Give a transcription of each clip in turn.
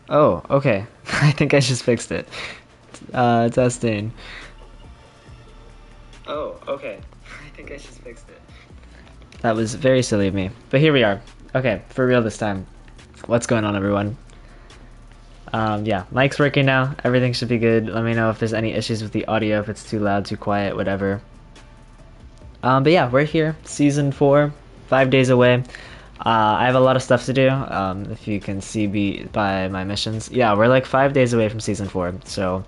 Oh, okay. I think I just fixed it. Testing. Oh, okay. I think I just fixed it. That was very silly of me. But here we are. Okay, for real this time. What's going on, everyone? Yeah, mic's working now. Everything should be good. Let me know if there's any issues with the audio, if it's too loud, too quiet, whatever. But yeah, we're here. Season 4. 5 days away. I have a lot of stuff to do, if you can see by my missions. Yeah, we're like 5 days away from Season 4, so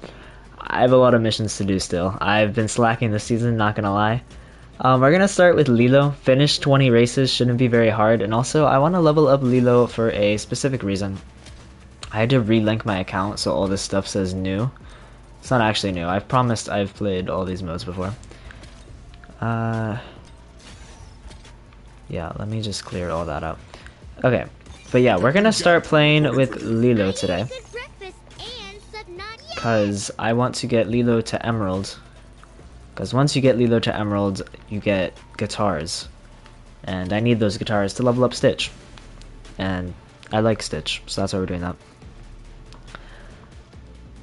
I have a lot of missions to do still. I've been slacking this season, not gonna lie. We're gonna start with Lilo. Finish 20 races, shouldn't be very hard, and also I want to level up Lilo for a specific reason. I had to relink my account, so all this stuff says new. It's not actually new. I've promised I've played all these modes before. Yeah, let me just clear all that out. Okay, but yeah, we're gonna start playing with Lilo today. Because I want to get Lilo to Emerald. Because once you get Lilo to Emerald, you get guitars. And I need those guitars to level up Stitch. And I like Stitch, so that's why we're doing that.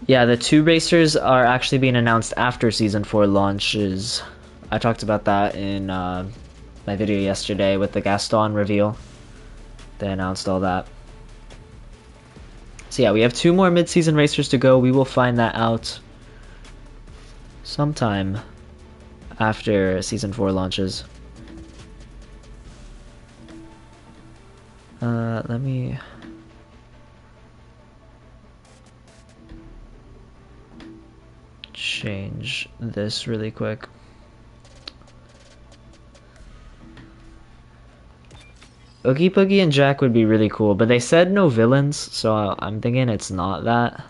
Yeah, the 2 racers are actually being announced after Season 4 launches. I talked about that in my video yesterday with the Gaston reveal. They announced all that. So yeah, we have 2 more mid-season racers to go. We will find that out sometime after Season 4 launches. Let me... change this really quick. Oogie Boogie and Jack would be really cool, but they said no villains, so I'm thinking it's not that.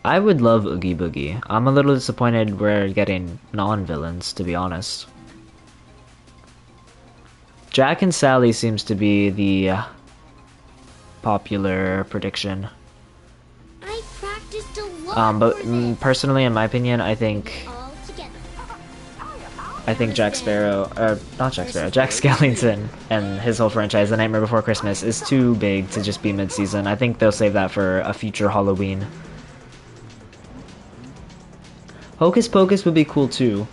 I would love Oogie Boogie. I'm a little disappointed we're getting non-villains, to be honest. Jack and Sally seems to be the popular prediction. I practiced a lot But personally, in my opinion, I think Jack Sparrow, or not Jack Sparrow, Jack Skellington and his whole franchise, The Nightmare Before Christmas, is too big to just be mid-season. I think they'll save that for a future Halloween. Hocus Pocus would be cool too,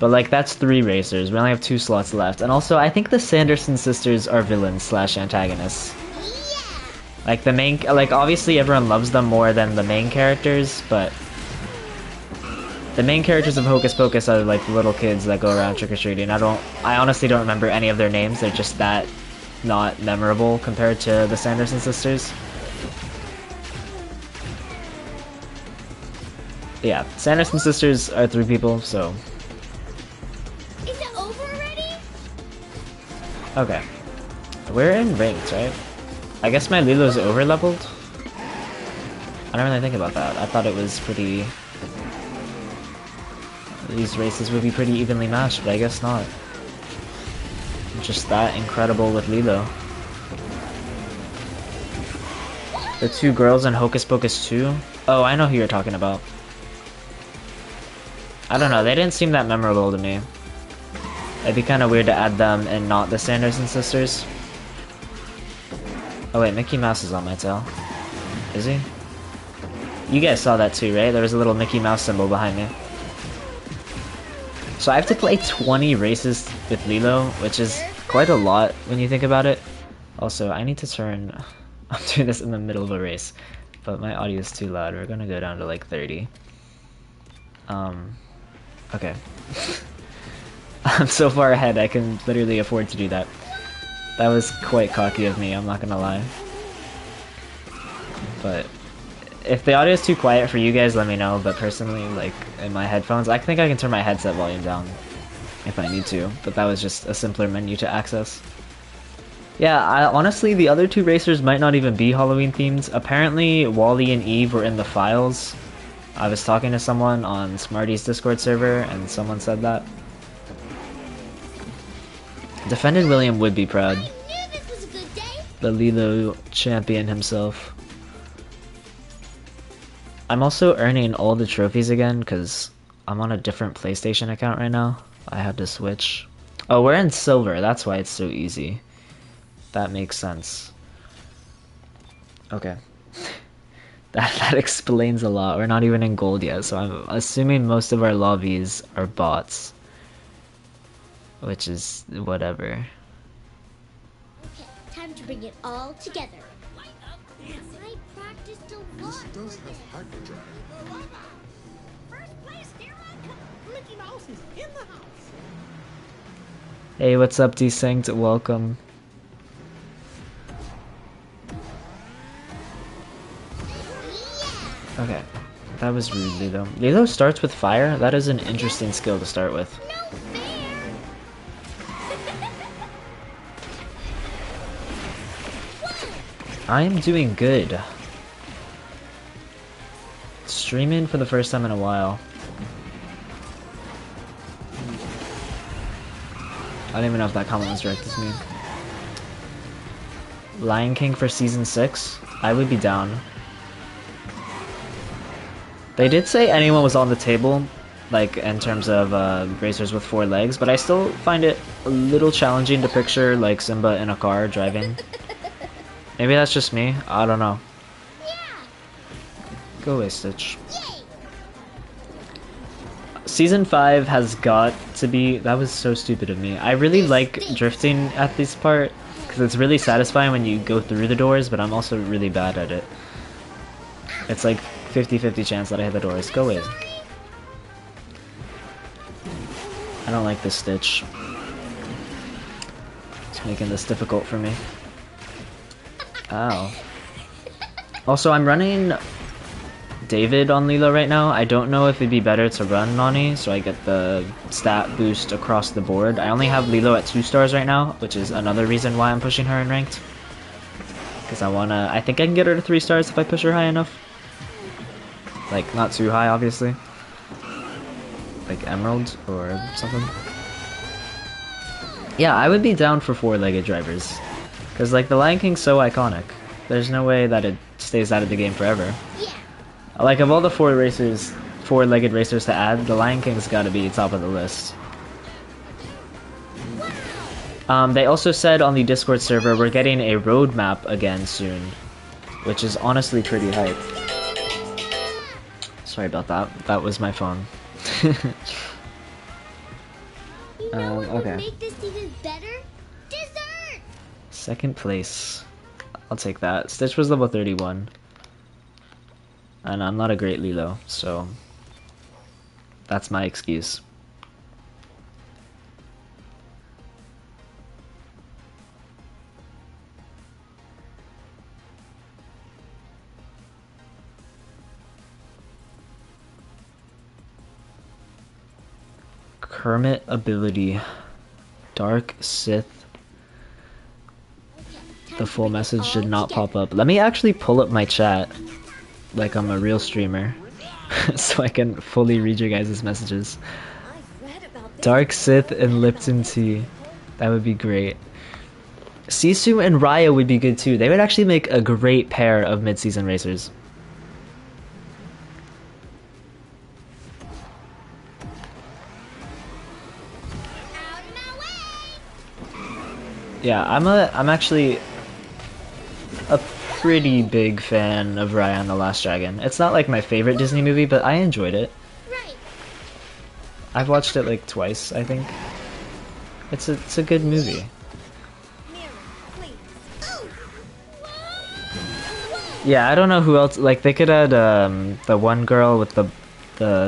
but like that's 3 racers. We only have 2 slots left, and also I think the Sanderson sisters are villains slash antagonists. Like the main, like obviously everyone loves them more than the main characters, but the main characters of Hocus Pocus are like little kids that go around trick-or-treating. I honestly don't remember any of their names. They're just that not memorable compared to the Sanderson sisters. Yeah, Sanderson sisters are 3 people, so. Is it over already? Okay. We're in ranked, right? I guess my Lilo's over-leveled? I don't really think about that. I thought it was pretty... These races would be pretty evenly matched, but I guess not. I'm just that incredible with Lilo. The 2 girls in Hocus Pocus 2? Oh, I know who you're talking about. I don't know, they didn't seem that memorable to me. It'd be kind of weird to add them and not the Sanderson sisters. Oh wait, Mickey Mouse is on my tail. Is he? You guys saw that too, right? There was a little Mickey Mouse symbol behind me. So I have to play 20 races with Lilo, which is quite a lot when you think about it. Also, I need to turn... I'm doing this in the middle of a race, but my audio is too loud. We're gonna go down to like 30. Okay. I'm so far ahead, I can literally afford to do that. That was quite cocky of me, I'm not gonna lie. But if the audio is too quiet for you guys, let me know. But personally, like in my headphones, I think I can turn my headset volume down if I need to. But that was just a simpler menu to access. Yeah, honestly, the other 2 racers might not even be Halloween themed. Apparently, Wally and Eve were in the files. I was talking to someone on Smarty's Discord server, and someone said that. Defended William would be proud. The Lilo champion himself. I'm also earning all the trophies again, because I'm on a different PlayStation account right now. I had to switch. Oh, we're in silver, that's why it's so easy. That makes sense. Okay. That explains a lot. We're not even in gold yet, so I'm assuming most of our lobbies are bots. Which is whatever. Okay, time to bring it all together. I practiced a lot. Does have hyperdrive. First place, here I come. Mickey Mouse is in the house. Hey, what's up, Desynced? Welcome. Okay, that was rude, Lilo. Lilo starts with fire? That is an interesting skill to start with. No fair. I am doing good. Streaming for the first time in a while. I don't even know if that comment was directed to me. Lion King for season 6? I would be down. They did say anyone was on the table, like in terms of racers with 4 legs, but I still find it a little challenging to picture like Simba in a car driving. Maybe that's just me. I don't know. Yeah. Go away, Stitch. Yay. Season 5 has got to be... That was so stupid of me. I really like drifting at this part, because it's really satisfying when you go through the doors, but I'm also really bad at it. It's like 50-50 chance that I hit the doors. Go away. I don't like this Stitch. It's making this difficult for me. Ow. Also, I'm running David on Lilo right now. I don't know if it'd be better to run Nani, so I get the stat boost across the board. I only have Lilo at 2 stars right now, which is another reason why I'm pushing her in ranked. Because I think I can get her to 3 stars if I push her high enough. Like, not too high, obviously. Like Emerald or something. Yeah, I would be down for 4-legged drivers. Because, like, the Lion King's so iconic. There's no way that it stays out of the game forever. Yeah. Like, of all the 4-legged racers to add, the Lion King's gotta be top of the list. They also said on the Discord server we're getting a roadmap again soon. Which is honestly pretty hype. Sorry about that. That was my phone. You know what okay. would make this even better? Dessert! 2nd place. I'll take that. Stitch was level 31. And I'm not a great Lilo, so that's my excuse. Kermit ability. Dark Sith. The full message did not pop up. Let me actually pull up my chat like I'm a real streamer so I can fully read your guys' messages. Dark Sith and Lipton tea. That would be great. Sisu and Raya would be good too. They would actually make a great pair of mid-season racers. Yeah, I'm actually a pretty big fan of Raya and the Last Dragon. It's not like my favorite Disney movie, but I enjoyed it. Right. I've watched it like twice, I think. It's a good movie. Yeah, I don't know who else. Like, they could add the one girl with the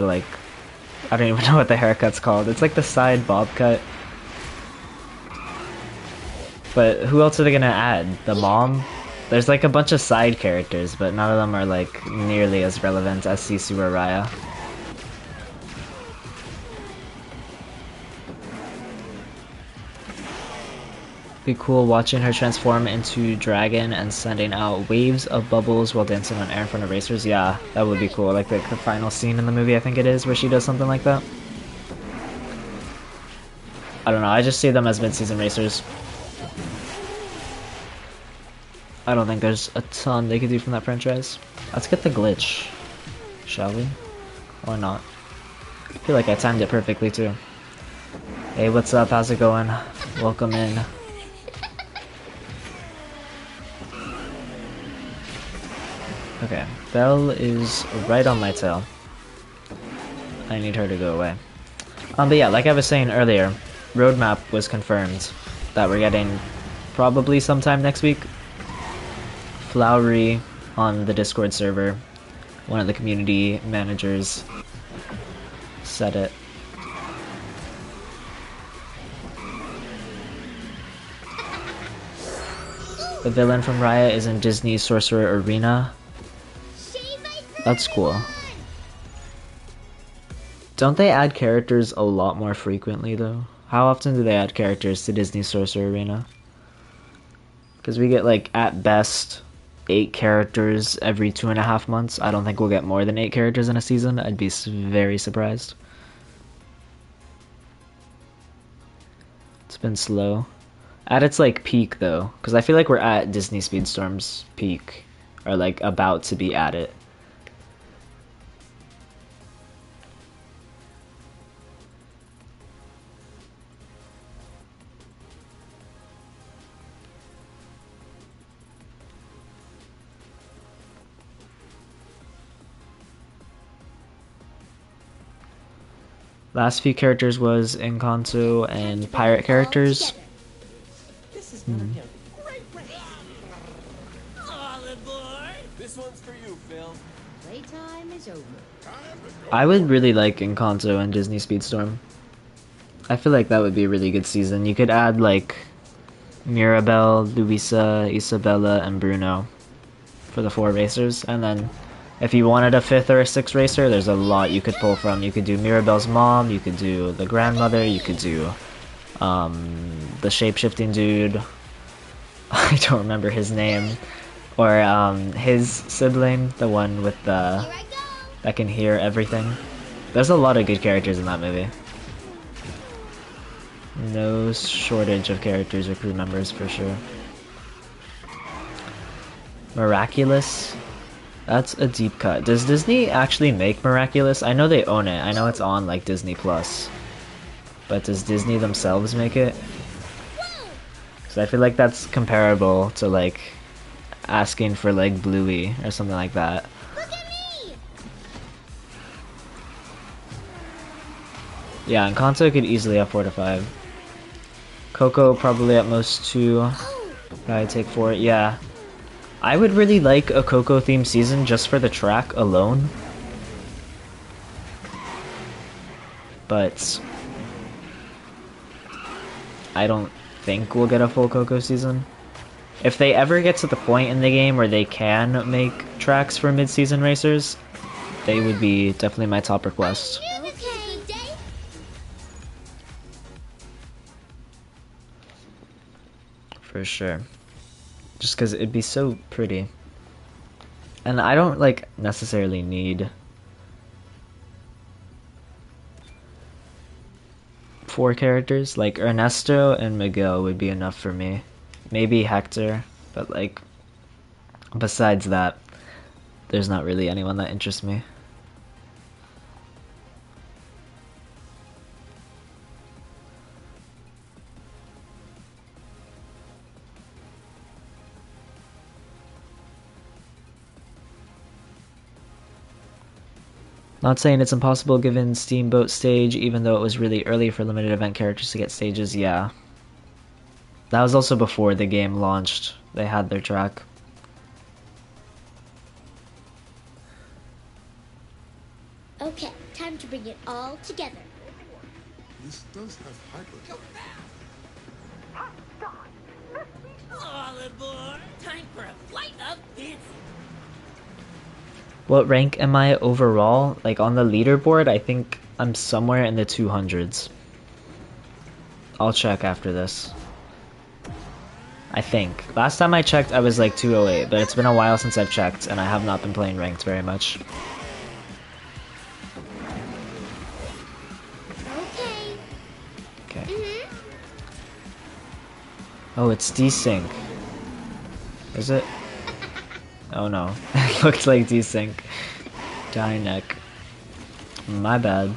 like, I don't even know what the haircut's called. It's like the side bob cut. But who else are they gonna add? The mom? There's like a bunch of side characters, but none of them are like nearly as relevant as Sisu or Raya. Be cool watching her transform into dragon and sending out waves of bubbles while dancing on air in front of racers. Yeah, that would be cool. Like the final scene in the movie, I think it is, where she does something like that. I don't know, I just see them as mid-season racers. I don't think there's a ton they could do from that franchise. Let's get the glitch, shall we? Or not? I feel like I timed it perfectly too. Hey, what's up? How's it going? Welcome in. Okay, Belle is right on my tail. I need her to go away. But yeah, like I was saying earlier, roadmap was confirmed that we're getting probably sometime next week. Flowery on the Discord server, one of the community managers said it. The villain from Raya is in Disney's Sorcerer Arena. That's cool. Don't they add characters a lot more frequently though? How often do they add characters to Disney's Sorcerer Arena? Because we get like at best 8 characters every 2.5 months. I don't think we'll get more than 8 characters in a season. I'd be very surprised. It's been slow. At its like peak though, because I feel like we're at Disney Speedstorm's peak, or like about to be at it. Last few characters was Encanto and pirate characters. This is gonna be a great race. All aboard! This one's for you, Phil. Playtime is over. I would really like Encanto and Disney Speedstorm. I feel like that would be a really good season. You could add like Mirabelle, Luisa, Isabella, and Bruno for the 4 racers, and then if you wanted a 5th or a 6th racer, there's a lot you could pull from. You could do Mirabelle's mom, you could do the grandmother, you could do the shape-shifting dude. I don't remember his name. Or his sibling, the one with the that can hear everything. There's a lot of good characters in that movie. No shortage of characters or crew members for sure. Miraculous. That's a deep cut. Does Disney actually make Miraculous? I know they own it. I know it's on like Disney Plus. But does Disney themselves make it? Because I feel like that's comparable to like asking for like Bluey or something like that. Look at me! Yeah, Encanto could easily have 4 to 5. Coco probably at most 2. Probably take 4. Yeah. I would really like a Coco themed season just for the track alone. But I don't think we'll get a full Coco season. If they ever get to the point in the game where they can make tracks for mid-season racers, they would be definitely my top request. For sure. Just because it'd be so pretty. And I don't like necessarily need 4 characters. Like Ernesto and Miguel would be enough for me. Maybe Hector, but like besides that, there's not really anyone that interests me. Not saying it's impossible given Steamboat stage, even though it was really early for limited event characters to get stages, yeah. That was also before the game launched. They had their track. Okay, time to bring it all together. This does have hyper. All aboard! Time for a flight of fancy. What rank am I overall? Like on the leaderboard, I think I'm somewhere in the 200s. I'll check after this. I think. Last time I checked I was like 208, but it's been a while since I've checked and I have not been playing ranked very much. Okay. Oh, it's desync. Is it? Oh no. It looked like desync. Die neck. My bad.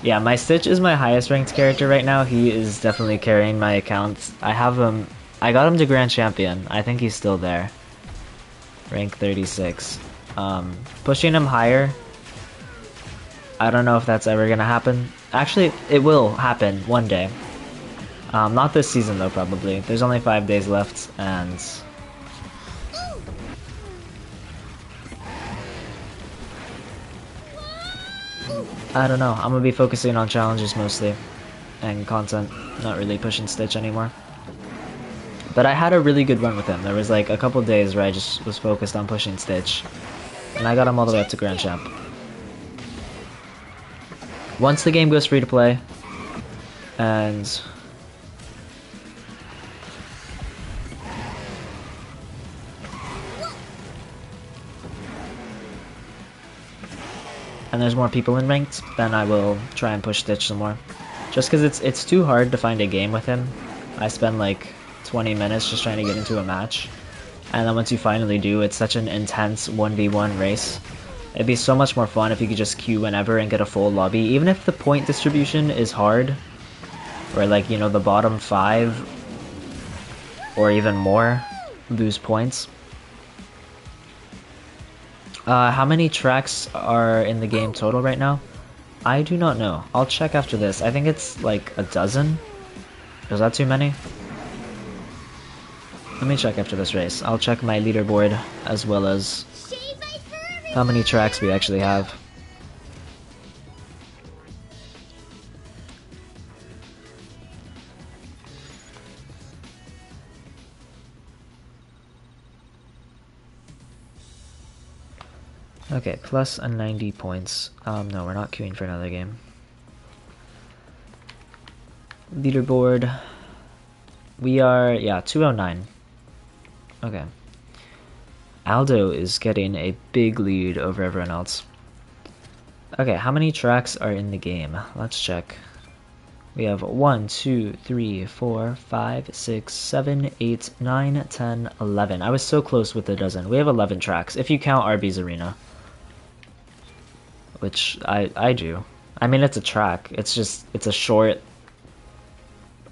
Yeah, my Stitch is my highest ranked character right now. He is definitely carrying my account. I have him. I got him to Grand Champion. I think he's still there. rank 36. Pushing him higher, I don't know if that's ever gonna happen. Actually, it will happen one day. Not this season though, probably. There's only 5 days left, and I don't know. I'm gonna be focusing on challenges mostly and content, not really pushing Stitch anymore. But I had a really good run with him. There was like a couple days where I just was focused on pushing Stitch, and I got him all the way up to Grand Champ. Once the game goes free to play, and there's more people in ranked, then I will try and push Stitch some more. Just because it's too hard to find a game with him. I spend like 20 minutes just trying to get into a match, and then once you finally do, it's such an intense 1v1 race. It'd be so much more fun if you could just queue whenever and get a full lobby, even if the point distribution is hard, or like, you know, the bottom 5 or even more lose points. How many tracks are in the game total right now? I do not know. I'll check after this. I think it's like a dozen. Is that too many? Let me check after this race. I'll check my leaderboard as well as how many tracks we actually have. Okay, plus a 90 points. No, we're not queuing for another game. Leaderboard. We are, yeah, 209. Okay. Aldo is getting a big lead over everyone else. Okay, how many tracks are in the game? Let's check. We have 1, 2, 3, 4, 5, 6, 7, 8, 9, 10, 11. I was so close with a dozen. We have 11 tracks, if you count Arby's Arena. Which I do. I mean, it's a track. It's just, it's a short,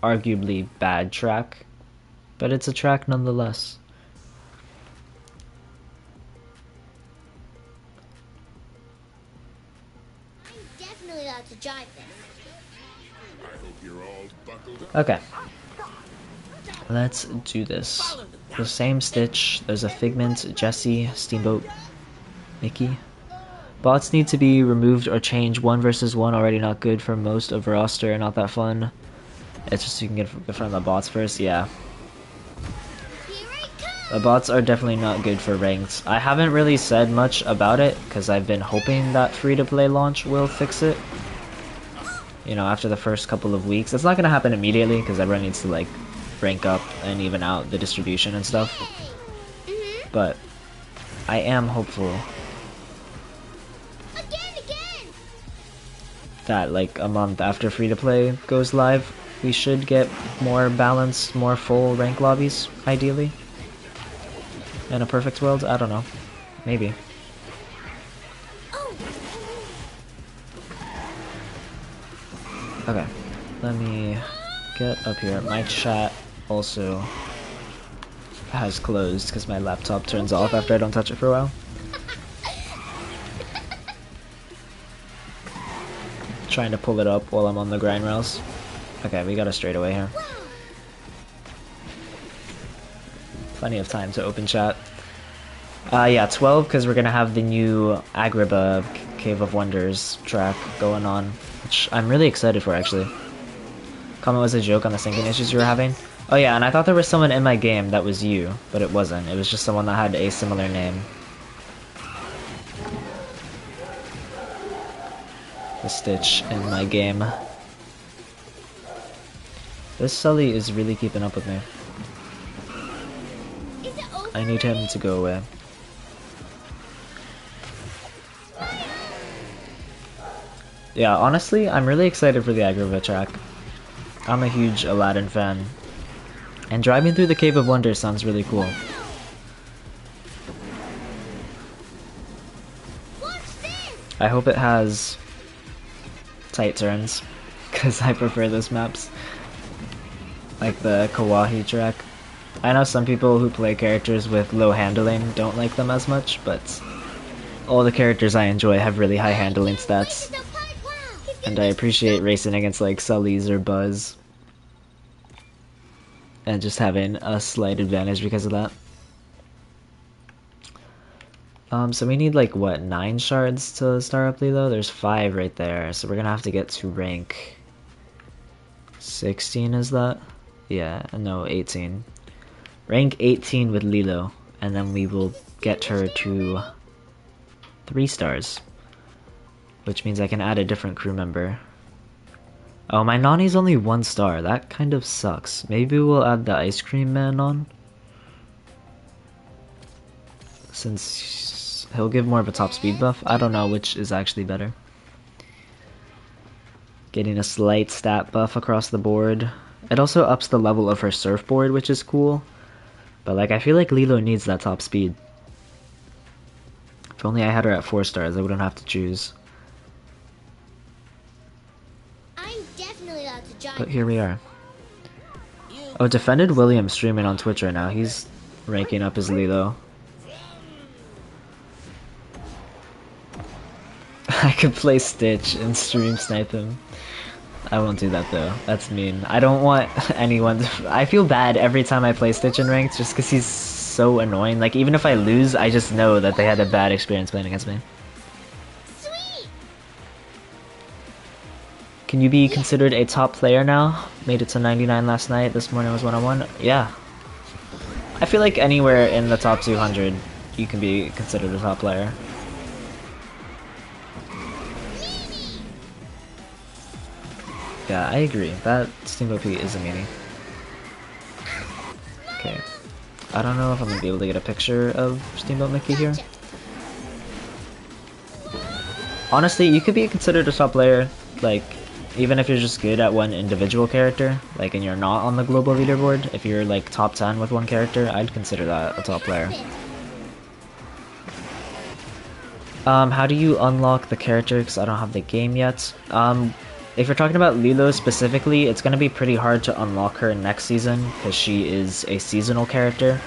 arguably bad track, but it's a track nonetheless. I'm definitely allowed to drive this. I hope you're all buckled up. Okay. Let's do this. The same Stitch. There's a Figment, Jesse, Steamboat, Mickey. Bots need to be removed or changed. 1 versus 1 already not good for most of roster, not that fun. It's just you can get in front of the bots first, yeah. The bots are definitely not good for ranked. I haven't really said much about it because I've been hoping that free-to-play launch will fix it. You know, after the first couple of weeks. It's not going to happen immediately because everyone needs to like rank up and even out the distribution and stuff. But I am hopeful that like a month after free-to-play goes live, we should get more balanced, more full rank lobbies, ideally. In a perfect world? I don't know. Maybe. Okay, let me get up here. My chat also has closed because my laptop turns off after I don't touch it for a while. Trying to pull it up while I'm on the grind rails. Okay, we got a straightaway here. Plenty of time to open chat. Yeah, 12 because we're gonna have the new Agrabah Cave of Wonders track going on, which I'm really excited for actually. Comment was a joke on the syncing issues you were having. Oh yeah, and I thought there was someone in my game that was you, but it wasn't. It was just someone that had a similar name. The Stitch in my game. This Sully is really keeping up with me. I need him to go away. Yeah, honestly, I'm really excited for the Agrabah track. I'm a huge Aladdin fan. And driving through the Cave of Wonders sounds really cool. I hope it has tight turns, because I prefer those maps. Like the Kawaii track. I know some people who play characters with low handling don't like them as much, but all the characters I enjoy have really high handling stats. And I appreciate racing against like Sully's or Buzz. And just having a slight advantage because of that. So we need like, what, 9 shards to start up Lilo? There's 5 right there, so we're gonna have to get to rank 16, is that? Yeah, no, 18. Rank 18 with Lilo, and then we will get her to 3 stars. Which means I can add a different crew member. Oh, my Nani's only 1 star, that kind of sucks. Maybe we'll add the Ice Cream Man on? Since he'll give more of a top speed buff. I don't know which is actually better. Getting a slight stat buff across the board. It also ups the level of her surfboard, which is cool. But like, I feel like Lilo needs that top speed. If only I had her at 4 stars, I wouldn't have to choose. I'm definitely allowed to join. But here we are. Oh, Defended William streaming on Twitch right now. He's ranking up his Lilo. I could play Stitch and stream snipe him. I won't do that though. That's mean. I don't want anyone to... I feel bad every time I play Stitch in ranked just because he's so annoying. Like, even if I lose, I just know that they had a bad experience playing against me. Sweet. Can you be considered a top player now? Made it to 99 last night. This morning was 101. Yeah. I feel like anywhere in the top 200, you can be considered a top player. Yeah, I agree. That Steamboat Pete is a meanie. Okay. I don't know if I'm gonna be able to get a picture of Steamboat Mickey here. Honestly, you could be considered a top player, like, even if you're just good at one individual character, like, and you're not on the global leaderboard. If you're, like, top 10 with one character, I'd consider that a top player. How do you unlock the character? Because I don't have the game yet. If you're talking about Lilo specifically, it's going to be pretty hard to unlock her next season because she is a seasonal character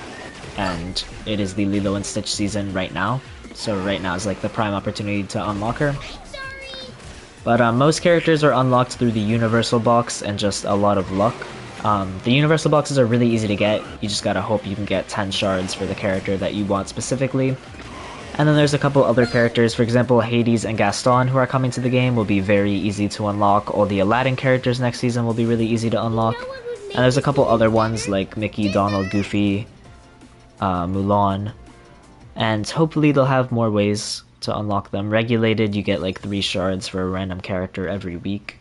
and it is the Lilo and Stitch season right now. So right now is like the prime opportunity to unlock her. But most characters are unlocked through the Universal Box and just a lot of luck. The Universal Boxes are really easy to get. You just gotta hope you can get 10 shards for the character that you want specifically. And then there's a couple other characters, for example, Hades and Gaston, who are coming to the game, will be very easy to unlock. All the Aladdin characters next season will be really easy to unlock. And there's a couple other ones like Mickey, Donald, Goofy, Mulan. And hopefully they'll have more ways to unlock them. Regulated, you get like 3 shards for a random character every week.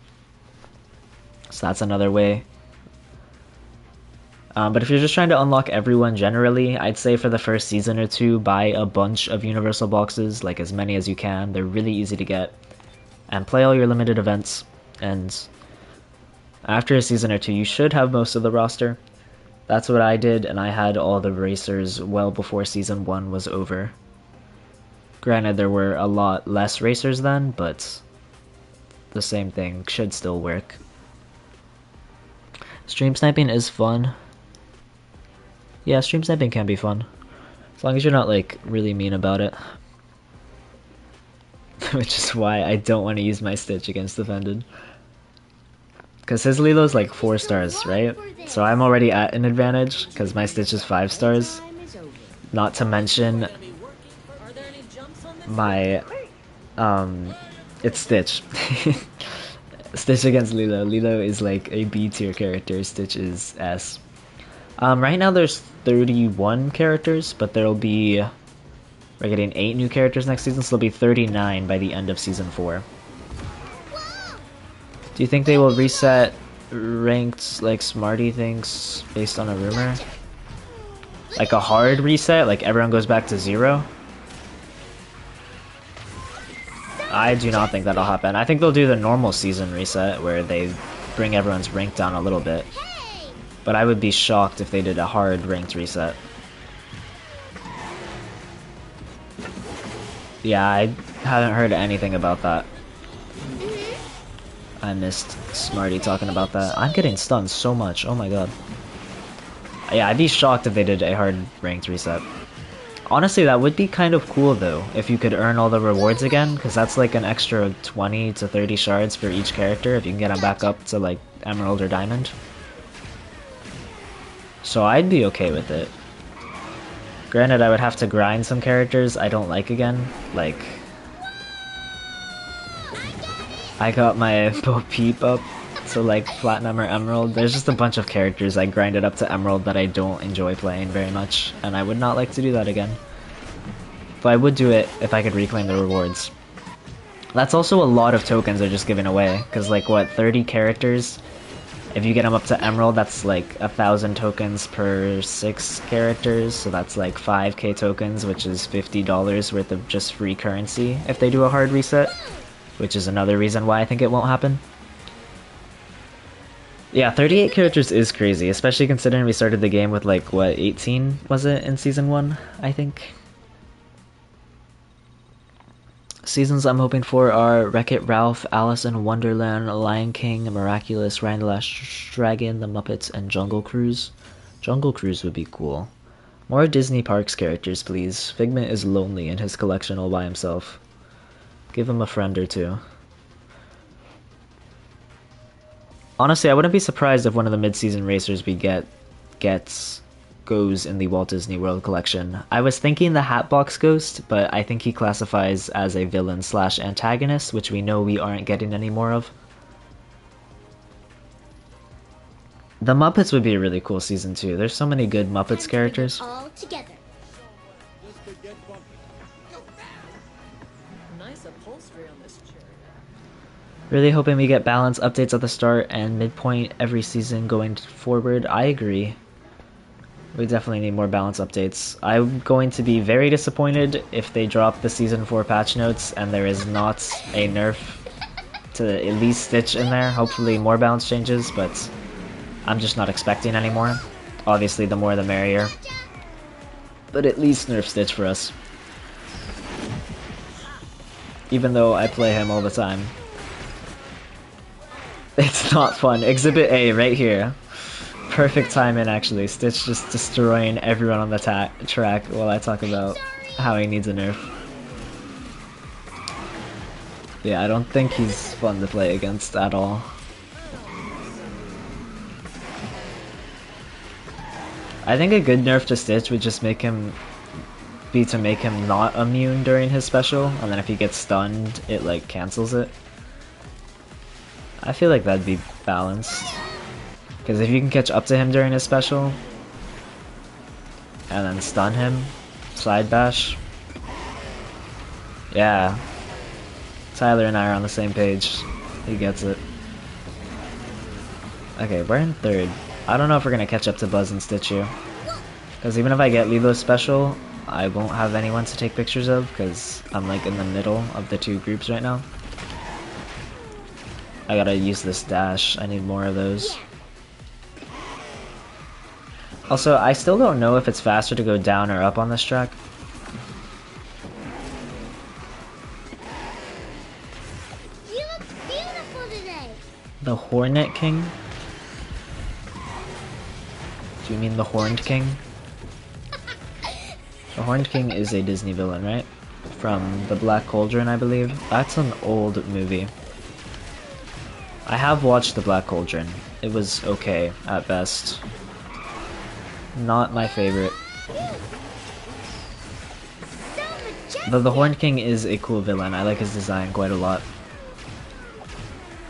So that's another way. But if you're just trying to unlock everyone generally, I'd say for the first season or 2, buy a bunch of Universal Boxes, like as many as you can. They're really easy to get. And play all your limited events. And after a season or 2, you should have most of the roster. That's what I did, and I had all the racers well before Season 1 was over. Granted, there were a lot less racers then, but the same thing should still work. Stream sniping is fun. Yeah, stream sniping can be fun. As long as you're not, like, really mean about it. Which is why I don't want to use my Stitch against Defended. Because his Lilo's like 4 stars, right? So I'm already at an advantage, because my Stitch is 5 stars. Not to mention my, it's Stitch. Stitch against Lilo. Lilo is like a B tier character, Stitch is S. Right now there's 31 characters, but there'll be, we're getting 8 new characters next season, so there'll be 39 by the end of Season 4. Do you think they will reset ranked, like, Smarty thinks, based on a rumor? Like a hard reset? Like everyone goes back to 0? I do not think that'll happen. I think they'll do the normal season reset, where they bring everyone's rank down a little bit. But I would be shocked if they did a hard ranked reset. Yeah, I haven't heard anything about that. I missed Smarty talking about that. I'm getting stunned so much, oh my god. Yeah, I'd be shocked if they did a hard ranked reset. Honestly, that would be kind of cool though, if you could earn all the rewards again, because that's like an extra 20 to 30 shards for each character if you can get them back up to like Emerald or Diamond. So I'd be okay with it. Granted, I would have to grind some characters I don't like again, like... I got my Bo Peep up to like Platinum or Emerald. There's just a bunch of characters I grinded up to Emerald that I don't enjoy playing very much, and I would not like to do that again. But I would do it if I could reclaim the rewards. That's also a lot of tokens they're just giving away, because like what, 30 characters? If you get them up to Emerald, that's like 1,000 tokens per 6 characters, so that's like 5k tokens, which is $50 worth of just free currency if they do a hard reset, which is another reason why I think it won't happen. Yeah, 38 characters is crazy, especially considering we started the game with like, what, 18 was it in Season 1, I think? Seasons I'm hoping for are Wreck-It Ralph, Alice in Wonderland, Lion King, Miraculous, Ryan the Last Dragon, The Muppets, and Jungle Cruise. Jungle Cruise would be cool. More Disney Parks characters, please. Figment is lonely in his collection all by himself. Give him a friend or two. Honestly, I wouldn't be surprised if one of the mid-season racers we goes in the Walt Disney World collection. I was thinking the Hatbox Ghost, but I think he classifies as a villain slash antagonist, which we know we aren't getting any more of. The Muppets would be a really cool season too. There's so many good Muppets characters. All together. Nice upholstery on this chair. Really hoping we get balance updates at the start and midpoint every season going forward. I agree. We definitely need more balance updates. I'm going to be very disappointed if they drop the Season 4 patch notes and there is not a nerf to at least Stitch in there. Hopefully more balance changes, but I'm just not expecting any more. Obviously the more the merrier. But at least nerf Stitch for us. Even though I play him all the time. It's not fun. Exhibit A right here. Perfect timing actually. Stitch just destroying everyone on the track while I talk about how he needs a nerf. Yeah, I don't think he's fun to play against at all. I think a good nerf to Stitch would just make him not immune during his special, and then if he gets stunned, it like cancels it. I feel like that'd be balanced. Because if you can catch up to him during his special, and then stun him, side bash. Yeah. Tyler and I are on the same page. He gets it. Okay, we're in third. I don't know if we're gonna catch up to Buzz and Stitch here. Because even if I get Lilo's special, I won't have anyone to take pictures of, because I'm like in the middle of the two groups right now. I gotta use this dash. I need more of those. Also, I still don't know if it's faster to go down or up on this track. You look beautiful today. The Hornet King? Do you mean the Horned King? The Horned King is a Disney villain, right? From The Black Cauldron, I believe. That's an old movie. I have watched The Black Cauldron. It was okay, at best. Not my favorite. But the Horned King is a cool villain. I like his design quite a lot.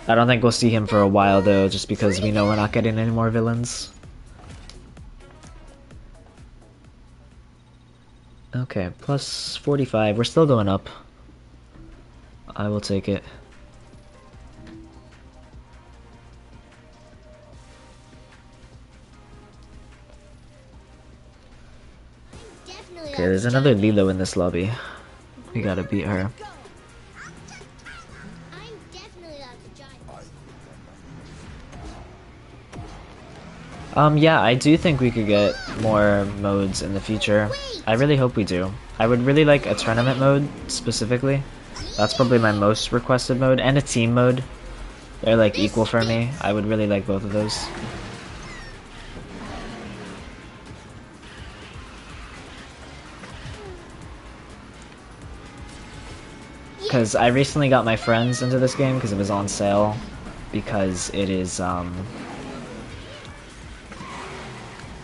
I don't think we'll see him for a while though, just because we know we're not getting any more villains. Okay, plus 45. We're still going up. I will take it. Okay, there's another Lilo in this lobby. We gotta beat her. I'm definitely allowed to join. Yeah, I do think we could get more modes in the future. I really hope we do. I would really like a tournament mode, specifically. That's probably my most requested mode, and a team mode. They're like equal for me. I would really like both of those. because I recently got my friends into this game because it was on sale, because it is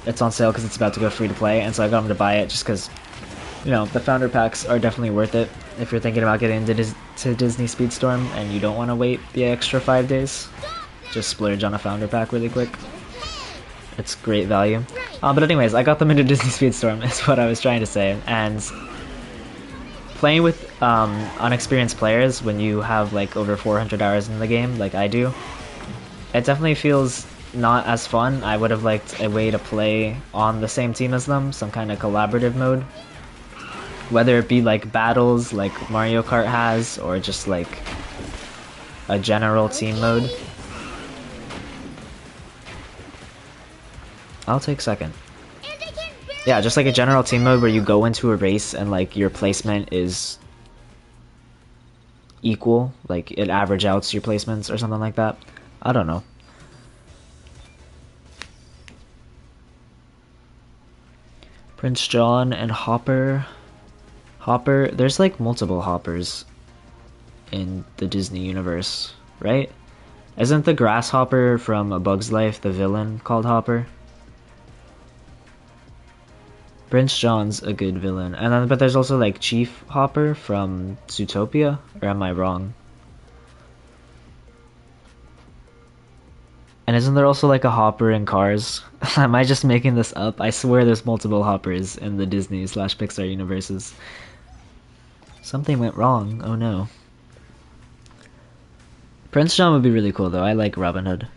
it's on sale because it's about to go free to play, and so I got them to buy it just because, you know, the founder packs are definitely worth it if you're thinking about getting into to Disney Speedstorm and you don't want to wait the extra 5 days. Just splurge on a founder pack really quick. It's great value. But anyways, I got them into Disney Speedstorm is what I was trying to say, and playing with unexperienced players when you have like over 400 hours in the game like I do, it definitely feels not as fun. I would have liked a way to play on the same team as them, some kind of collaborative mode, whether it be like battles like Mario Kart has, or just like a general team mode. I'll take second. Yeah, just like a general team mode where you go into a race and like your placement is equal, like it average outs your placements or something like that. I don't know. Prince John and Hopper. Hopper, there's like multiple Hoppers in the Disney universe, right? Isn't the grasshopper from A Bug's Life the villain called Hopper? Prince John's a good villain. And then, but there's also like Chief Hopper from Zootopia, or am I wrong? And isn't there also like a Hopper in Cars? Am I just making this up? I swear there's multiple Hoppers in the Disney / Pixar universes. Something went wrong. Oh no. Prince John would be really cool though. I like Robin Hood.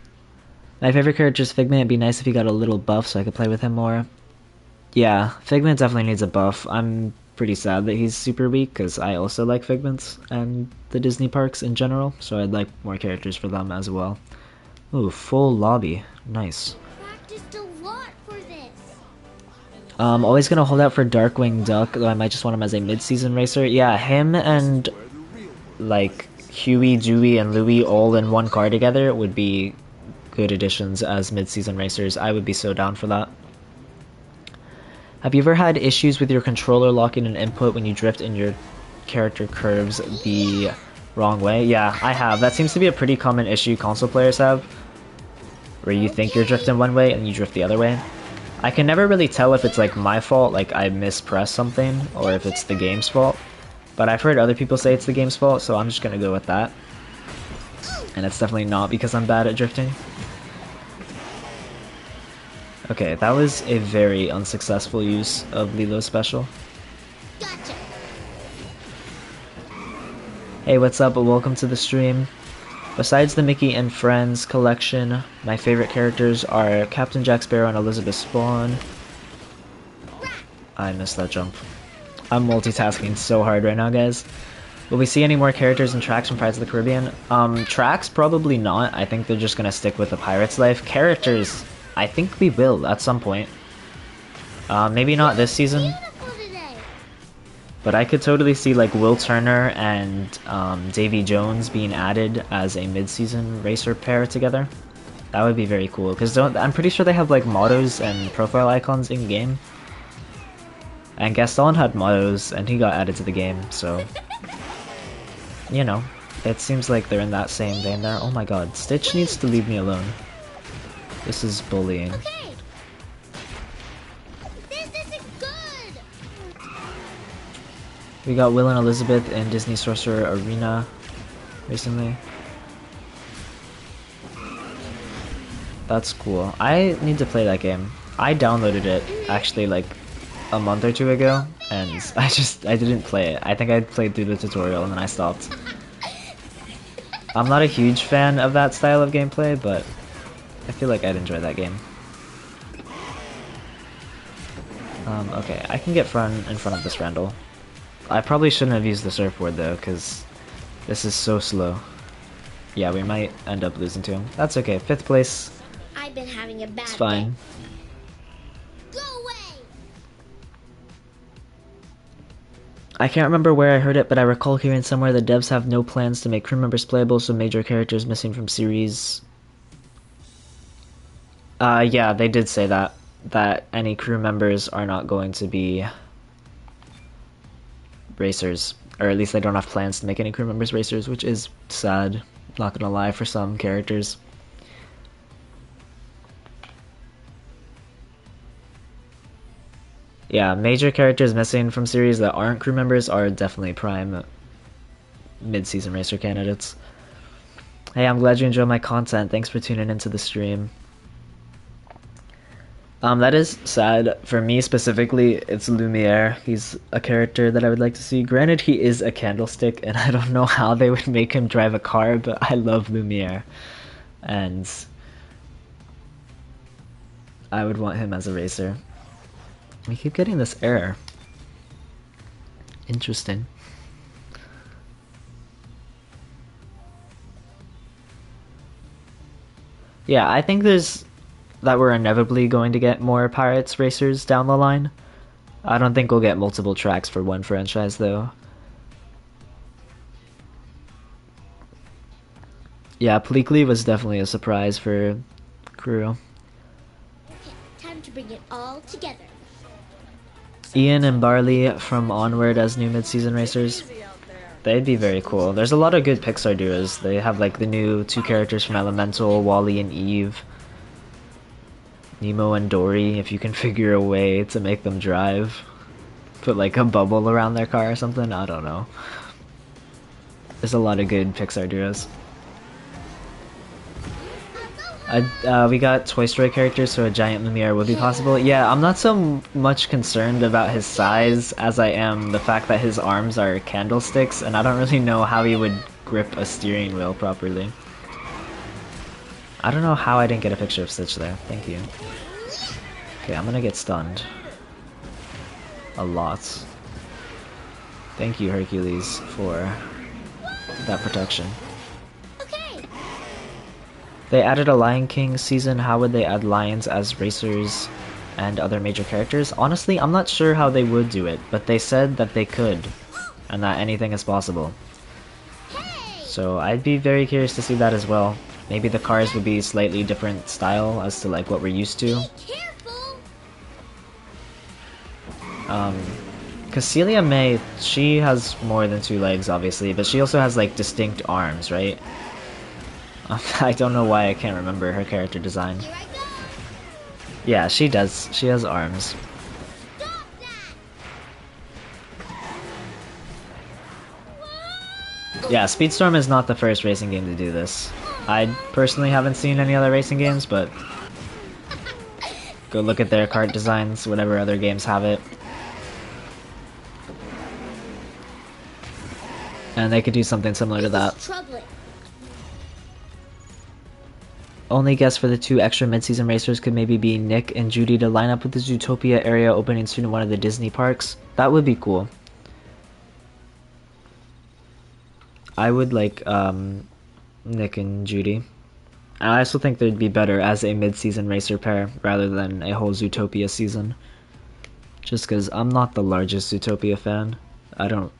My favorite character is Figment. It'd be nice if he got a little buff so I could play with him more. Yeah, Figment definitely needs a buff. I'm pretty sad that he's super weak because I also like Figments and the Disney parks in general, so I'd like more characters for them as well. Ooh, full lobby. Nice. Practiced a lot for this. Always gonna hold out for Darkwing Duck, though I might just want him as a mid-season racer. Yeah, him and like Huey, Dewey, and Louie all in one car together would be good additions as mid-season racers. I would be so down for that. Have you ever had issues with your controller locking an input when you drift and your character curves the wrong way? Yeah, I have. That seems to be a pretty common issue console players have, where you think you're drifting one way and you drift the other way. I can never really tell if it's like my fault, like I mispressed something, or if it's the game's fault. But I've heard other people say it's the game's fault, so I'm just gonna go with that. And it's definitely not because I'm bad at drifting. Okay, that was a very unsuccessful use of Lilo's special. Gotcha. Hey, what's up? Welcome to the stream. Besides the Mickey and Friends collection, my favorite characters are Captain Jack Sparrow and Elizabeth Swan. I missed that jump. I'm multitasking so hard right now, guys. Will we see any more characters and tracks from Pirates of the Caribbean? Tracks, probably not. I think they're just gonna stick with the Pirate's Life. Characters, I think we will at some point. Maybe not this season, but I could totally see like Will Turner and Davy Jones being added as a mid-season racer pair together. That would be very cool, because I'm pretty sure they have like mottos and profile icons in game. And Gaston had mottos and he got added to the game, so you know, it seems like they're in that same vein there. Oh my god, Stitch needs to leave me alone. This is bullying. Okay. This isn't good. We got Will and Elizabeth in Disney Sorcerer Arena recently. That's cool. I need to play that game. I downloaded it actually like a month or two ago, and I didn't play it. I think I played through the tutorial and then I stopped. I'm not a huge fan of that style of gameplay, but I feel like I'd enjoy that game. Okay, I can get in front of this Randall. I probably shouldn't have used the surfboard though, because this is so slow. Yeah, we might end up losing to him. That's okay, 5th place. I've been having a bad It's fine. day. Go away. I can't remember where I heard it, but I recall hearing somewhere the devs have no plans to make crew members playable, so major characters missing from series. Yeah, they did say that any crew members are not going to be racers. Or at least they don't have plans to make any crew members racers, which is sad, not gonna lie, for some characters. Yeah, major characters missing from series that aren't crew members are definitely prime mid-season racer candidates. Hey, I'm glad you enjoyed my content. Thanks for tuning into the stream. That is sad. For me specifically, it's Lumiere. He's a character that I would like to see. Granted, he is a candlestick, and I don't know how they would make him drive a car, but I love Lumiere. And I would want him as a racer. We keep getting this error. Interesting. Yeah, I think that we're inevitably going to get more Pirates racers down the line. I don't think we'll get multiple tracks for one franchise though. Yeah, Pleakley was definitely a surprise for crew. Okay, time to bring it all together. Ian and Barley from Onward as new mid-season racers. They'd be very cool. There's a lot of good Pixar duos. They have like the new 2 characters from Elemental, Wally and Eve. Nemo and Dory, if you can figure a way to make them drive. Put like a bubble around their car or something, I don't know. There's a lot of good Pixar duos. We got Toy Story characters, so a giant Lumiere would be possible. Yeah, I'm not so much concerned about his size as I am the fact that his arms are candlesticks, and I don't really know how he would grip a steering wheel properly. I don't know how I didn't get a picture of Stitch there. Thank you. Okay, I'm gonna get stunned. A lot. Thank you, Hercules, for that protection. They added a Lion King season. How would they add lions as racers and other major characters? Honestly, I'm not sure how they would do it, but they said that they could, and that anything is possible. So I'd be very curious to see that as well. Maybe the cars would be slightly different style as to like what we're used to. Cause Celia May, she has more than 2 legs obviously, but she also has like distinct arms, right? I don't know why I can't remember her character design. Yeah, she does. She has arms. Yeah, Speedstorm is not the first racing game to do this. I personally haven't seen any other racing games, but go look at their kart designs, whatever other games have it. And they could do something similar to that. Only guess for the 2 extra mid-season racers could maybe be Nick and Judy to line up with the Zootopia area opening soon in one of the Disney parks. That would be cool. I would like Nick and Judy. I also think they'd be better as a mid-season racer pair rather than a whole Zootopia season. Just because I'm not the largest Zootopia fan. I don't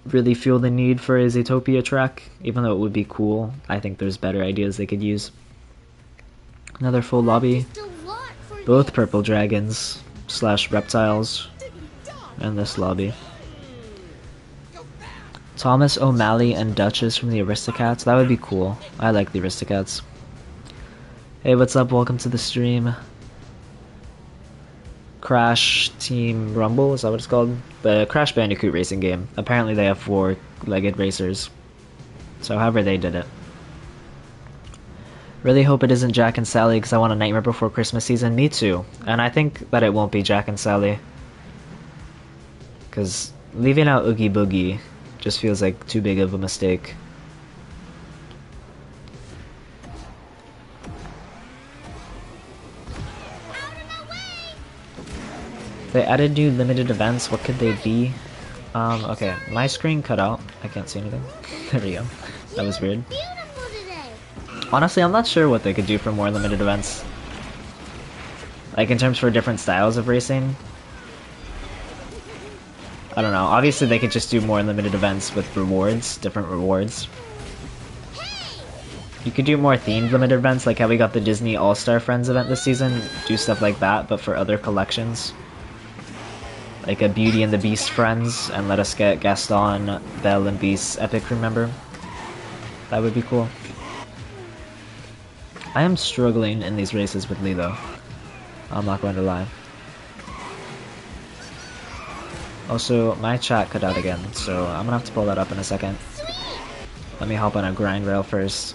really feel the need for a Zootopia track, even though it would be cool. I think there's better ideas they could use. Another full lobby. Both purple dragons / reptiles in this lobby. Thomas O'Malley and Duchess from the Aristocats. That would be cool. I like the Aristocats. Hey, what's up? Welcome to the stream. Crash Team Rumble, is that what it's called? The Crash Bandicoot racing game. Apparently they have 4-legged racers. So however they did it. Really hope it isn't Jack and Sally because I want a Nightmare Before Christmas season. Me too. And I think that it won't be Jack and Sally. Because leaving out Oogie Boogie just feels like too big of a mistake. They added new limited events. What could they be? Okay, my screen cut out. I can't see anything. There we go. That was weird. Honestly, I'm not sure what they could do for more limited events. Like in terms for different styles of racing. I don't know. Obviously they could just do more limited events with rewards, different rewards. You could do more themed limited events, like how we got the Disney All-Star Friends event this season. Do stuff like that, but for other collections. like a Beauty and the Beast friends and let us get Gaston, Belle, and Beast's epic crew member. That would be cool. I am struggling in these races with Lilo. I'm not going to lie. Also, my chat cut out again, so I'm gonna have to pull that up in a second. Let me hop on a grind rail first.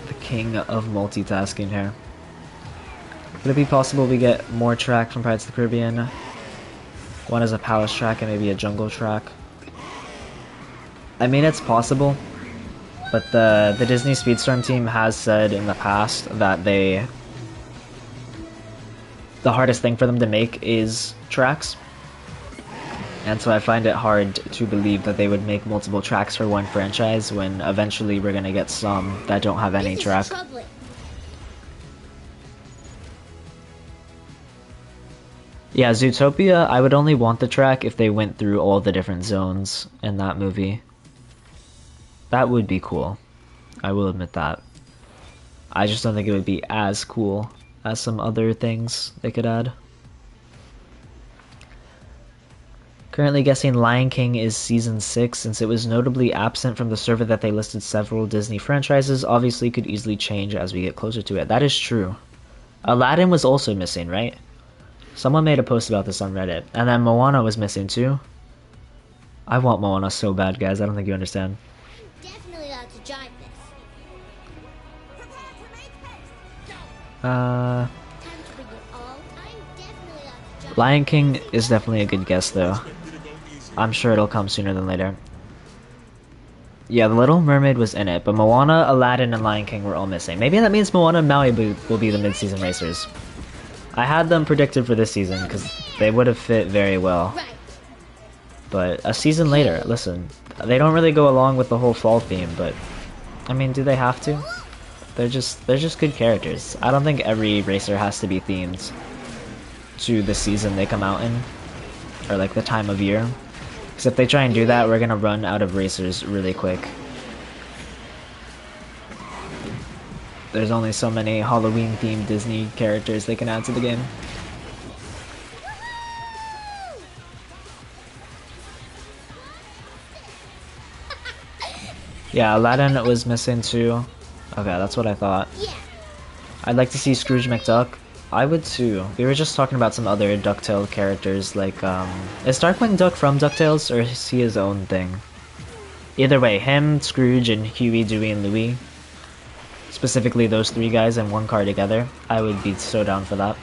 The king of multitasking here. Would it be possible we get more track from Pirates of the Caribbean? One is a palace track and maybe a jungle track. I mean, it's possible, but the Disney Speedstorm team has said in the past that the hardest thing for them to make is tracks. And so I find it hard to believe that they would make multiple tracks for one franchise when eventually we're gonna get some that don't have any track. Yeah, Zootopia, I would only want the track if they went through all the different zones in that movie. That would be cool. I will admit that. I just don't think it would be as cool as some other things they could add. Currently guessing Lion King is season 6 since it was notably absent from the server that they listed several Disney franchises. Obviously could easily change as we get closer to it. That is true. Aladdin was also missing, right? Someone made a post about this on Reddit. And then Moana was missing too. I want Moana so bad, guys. I don't think you understand. I'm definitely allowed to jive this. Uh... Time to bring it all. I'm definitely allowed to jive. Lion King is definitely a good guess though. I'm sure it'll come sooner than later. Yeah, The Little Mermaid was in it, but Moana, Aladdin, and Lion King were all missing. Maybe that means Moana and Maui will be the mid-season racers. I had them predicted for this season because they would have fit very well. Right. But a season later, listen, they don't really go along with the whole fall theme, but I mean, do they have to? They're just good characters. I don't think every racer has to be themed to the season they come out in, or like the time of year. Because if they try and do that, we're gonna run out of racers really quick. There's only so many Halloween-themed Disney characters they can add to the game. Yeah, Aladdin was missing too. Okay, that's what I thought. Yeah. I'd like to see Scrooge McDuck. I would too. We were just talking about some other DuckTale characters, like, is Darkwing Duck from DuckTales, or is he his own thing? Either way, him, Scrooge, and Huey, Dewey, and Louie, specifically those three guys in one car together, I would be so down for that.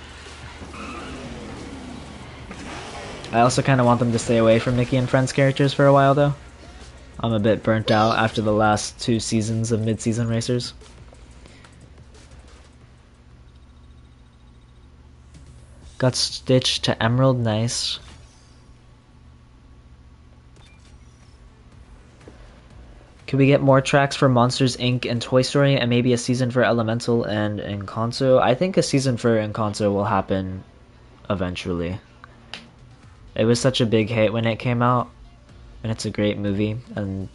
I also kind of want them to stay away from Mickey and Friends characters for a while, though. I'm a bit burnt out after the last 2 seasons of mid-season racers. Got Stitch to Emerald, nice. Could we get more tracks for Monsters Inc. and Toy Story, and maybe a season for Elemental and Encanto? I think a season for Encanto will happen eventually. It was such a big hit when it came out, and it's a great movie, and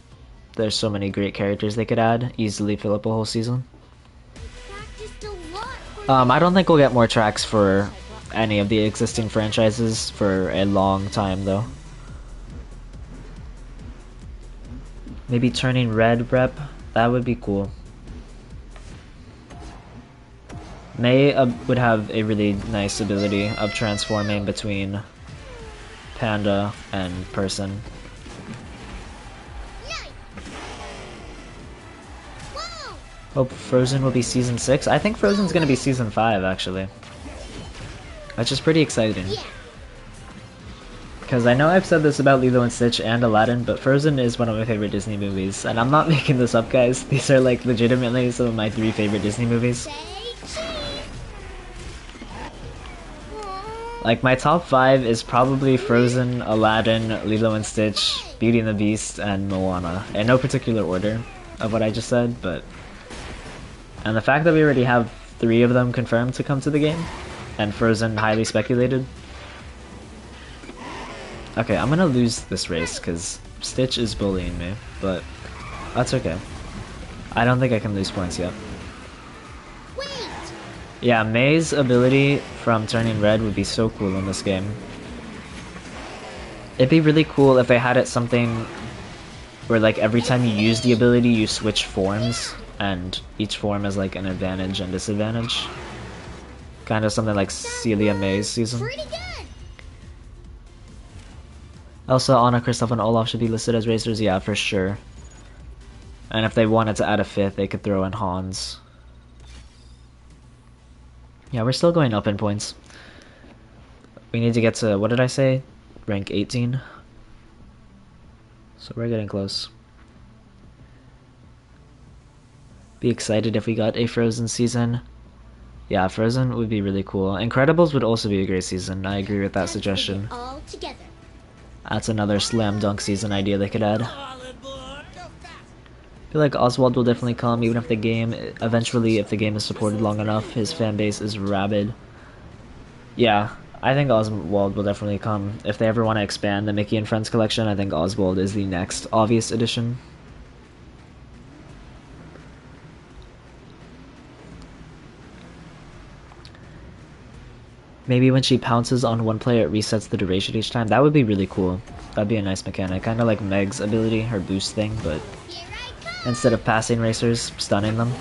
there's so many great characters they could add, easily fill up a whole season. I don't think we'll get more tracks for any of the existing franchises for a long time, though. Maybe Turning Red rep, that would be cool. May would have a really nice ability of transforming between panda and person. Hope Frozen will be season 6. I think Frozen's gonna be season 5, actually. Which is pretty exciting. Because I know I've said this about Lilo and Stitch and Aladdin, but Frozen is one of my favorite Disney movies. And I'm not making this up, guys. These are like legitimately some of my 3 favorite Disney movies. Like my top 5 is probably Frozen, Aladdin, Lilo and Stitch, Beauty and the Beast, and Moana. In no particular order of what I just said, but... And the fact that we already have 3 of them confirmed to come to the game, and Frozen highly speculated. Okay, I'm gonna lose this race because Stitch is bullying me, but that's okay. I don't think I can lose points yet. Wait. Yeah, May's ability from turning red would be so cool in this game. It'd be really cool if they had it something where like every time you use the ability you switch forms and each form is like an advantage and disadvantage. Kind of something like Celia May's season. Pretty good. Elsa, Anna, Kristoff, and Olaf should be listed as racers, yeah, for sure. And if they wanted to add a fifth, they could throw in Hans. Yeah, we're still going up in points. We need to get to, what did I say? Rank 18. So we're getting close. Be excited if we got a Frozen season. Yeah, Frozen would be really cool. Incredibles would also be a great season. I agree with that suggestion. All together. That's another slam dunk season idea they could add. I feel like Oswald will definitely come, even if the game, eventually, if the game is supported long enough, his fan base is rabid. Yeah, I think Oswald will definitely come. If they ever want to expand the Mickey and Friends collection, I think Oswald is the next obvious addition. Maybe when she pounces on one player, it resets the duration each time. That would be really cool. That'd be a nice mechanic. Kind of like Meg's ability, her boost thing, but instead of passing racers, stunning them.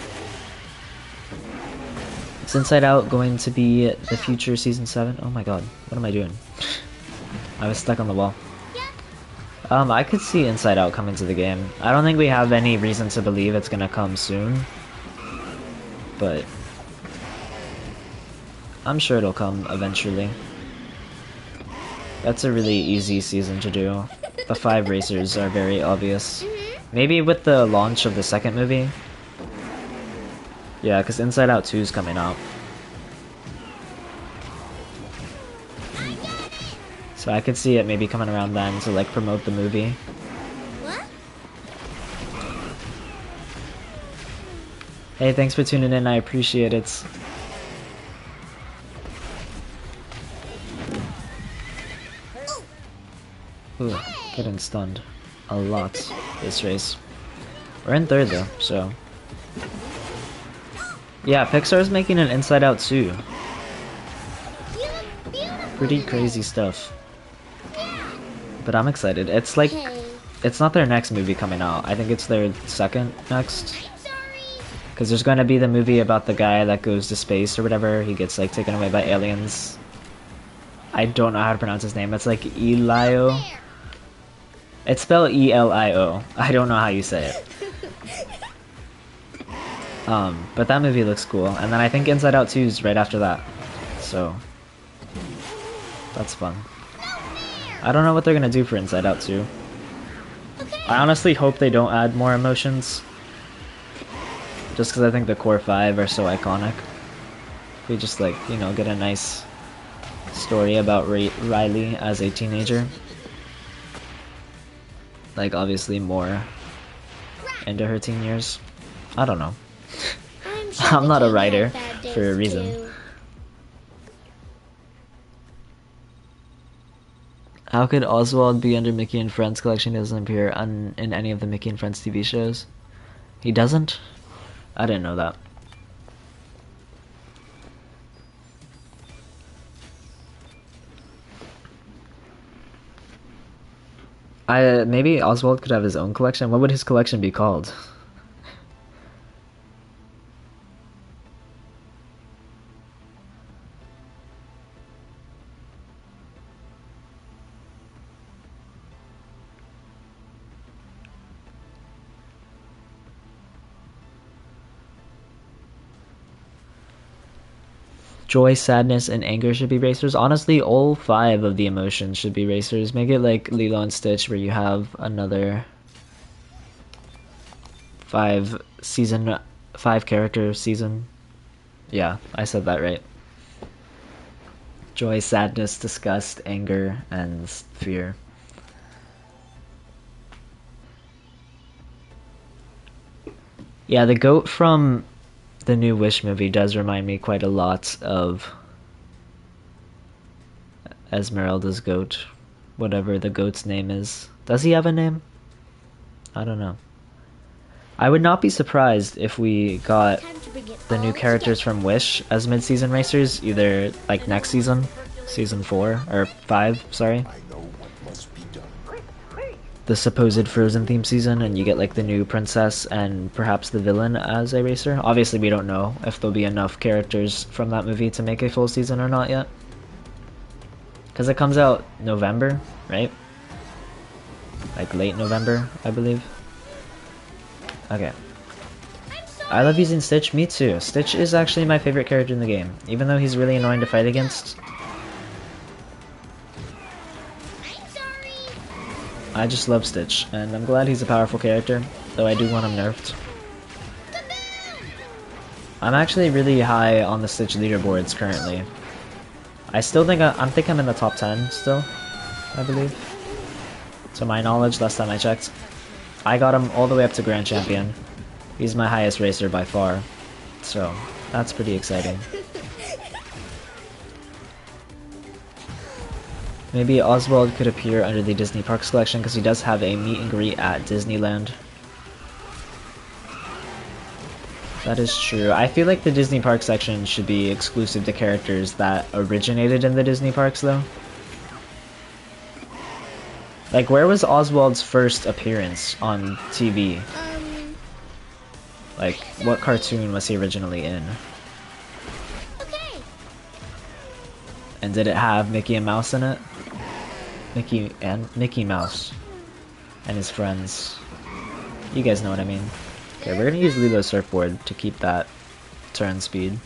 Is Inside Out going to be the future Season 7? Oh my god, what am I doing? I was stuck on the wall. I could see Inside Out coming to the game. I don't think we have any reason to believe it's gonna come soon. But I'm sure it'll come eventually. That's a really easy season to do. The 5 racers are very obvious. Maybe with the launch of the second movie? Yeah, because Inside Out 2 is coming out. So I could see it maybe coming around then to like promote the movie. What? Hey, thanks for tuning in, I appreciate it. Ooh, getting stunned a lot this race. We're in 3rd though, so. Yeah, Pixar's making an Inside Out 2. Pretty crazy stuff. But I'm excited. It's like, it's not their next movie coming out. I think it's their second next. Because there's going to be the movie about the guy that goes to space or whatever. He gets like taken away by aliens. I don't know how to pronounce his name. It's like Elio. It's spelled E-L-I-O. I don't know how you say it. But that movie looks cool. And then I think Inside Out 2 is right after that. So, that's fun. I don't know what they're gonna do for Inside Out 2. I honestly hope they don't add more emotions. Just because I think the core 5 are so iconic. We just like, you know, get a nice story about Riley as a teenager. Like, obviously more into her teen years. I don't know. I'm not a writer for a reason. How could Oswald be under Mickey and Friends collection? He doesn't appear in any of the Mickey and Friends TV shows? He doesn't? I didn't know that. Maybe Oswald could have his own collection. What would his collection be called? Joy, sadness, and anger should be racers. Honestly, all 5 of the emotions should be racers. Make it like Lilo and Stitch, where you have another 5 character season. Yeah, I said that right. Joy, sadness, disgust, anger, and fear. Yeah, the goat from the new Wish movie does remind me quite a lot of Esmeralda's goat. Whatever the goat's name is. Does he have a name? I don't know. I would not be surprised if we got Time to bring it the new all characters together. from Wish as mid-season racers, either like next season, season 4 or 5, sorry. I know what must be done. The supposed Frozen theme season, and you get like the new princess and perhaps the villain as a racer. Obviously, we don't know if there'll be enough characters from that movie to make a full season or not yet. Because it comes out November, right? Like late November, I believe. Okay. I'm sorry. I love using Stitch, me too. Stitch is actually my favorite character in the game, even though he's really annoying to fight against. I'm sorry. I just love Stitch, and I'm glad he's a powerful character, though I do want him nerfed. I'm actually really high on the Stitch leaderboards currently. I still think I'm in the top 10 still, I believe. To my knowledge, last time I checked. I got him all the way up to Grand Champion. He's my highest racer by far, so that's pretty exciting. Maybe Oswald could appear under the Disney Parks collection because he does have a meet and greet at Disneyland. That is true. I feel like the Disney Parks section should be exclusive to characters that originated in the Disney Parks though. Like, where was Oswald's first appearance on TV? Like, what cartoon was he originally in? Okay. And did it have Mickey and Mouse in it? Mickey Mouse and his friends. You guys know what I mean. Okay, we're gonna use Lilo's surfboard to keep that turn speed.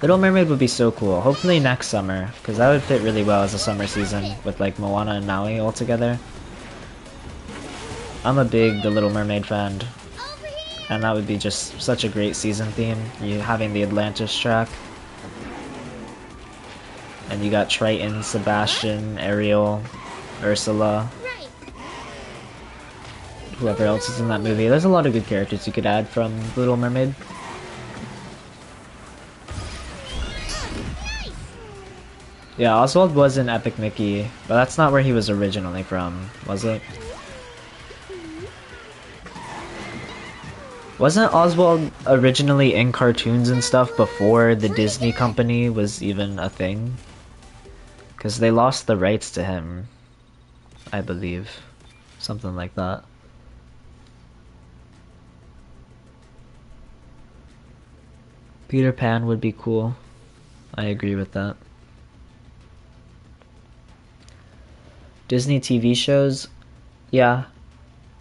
Little Mermaid would be so cool. Hopefully next summer, because that would fit really well as a summer season with like Moana and Maui all together. I'm a big The Little Mermaid fan, Over here. and that would be just such a great season theme. You having the Atlantis track, and you got Triton, Sebastian, Ariel, Ursula, Right. whoever else is in that movie. There's a lot of good characters you could add from Little Mermaid. Nice. Yeah, Oswald was in Epic Mickey, but that's not where he was originally from, was it? Wasn't Oswald originally in cartoons and stuff before the Disney company was even a thing? Because they lost the rights to him, I believe. Something like that. Peter Pan would be cool. I agree with that. Disney TV shows, yeah,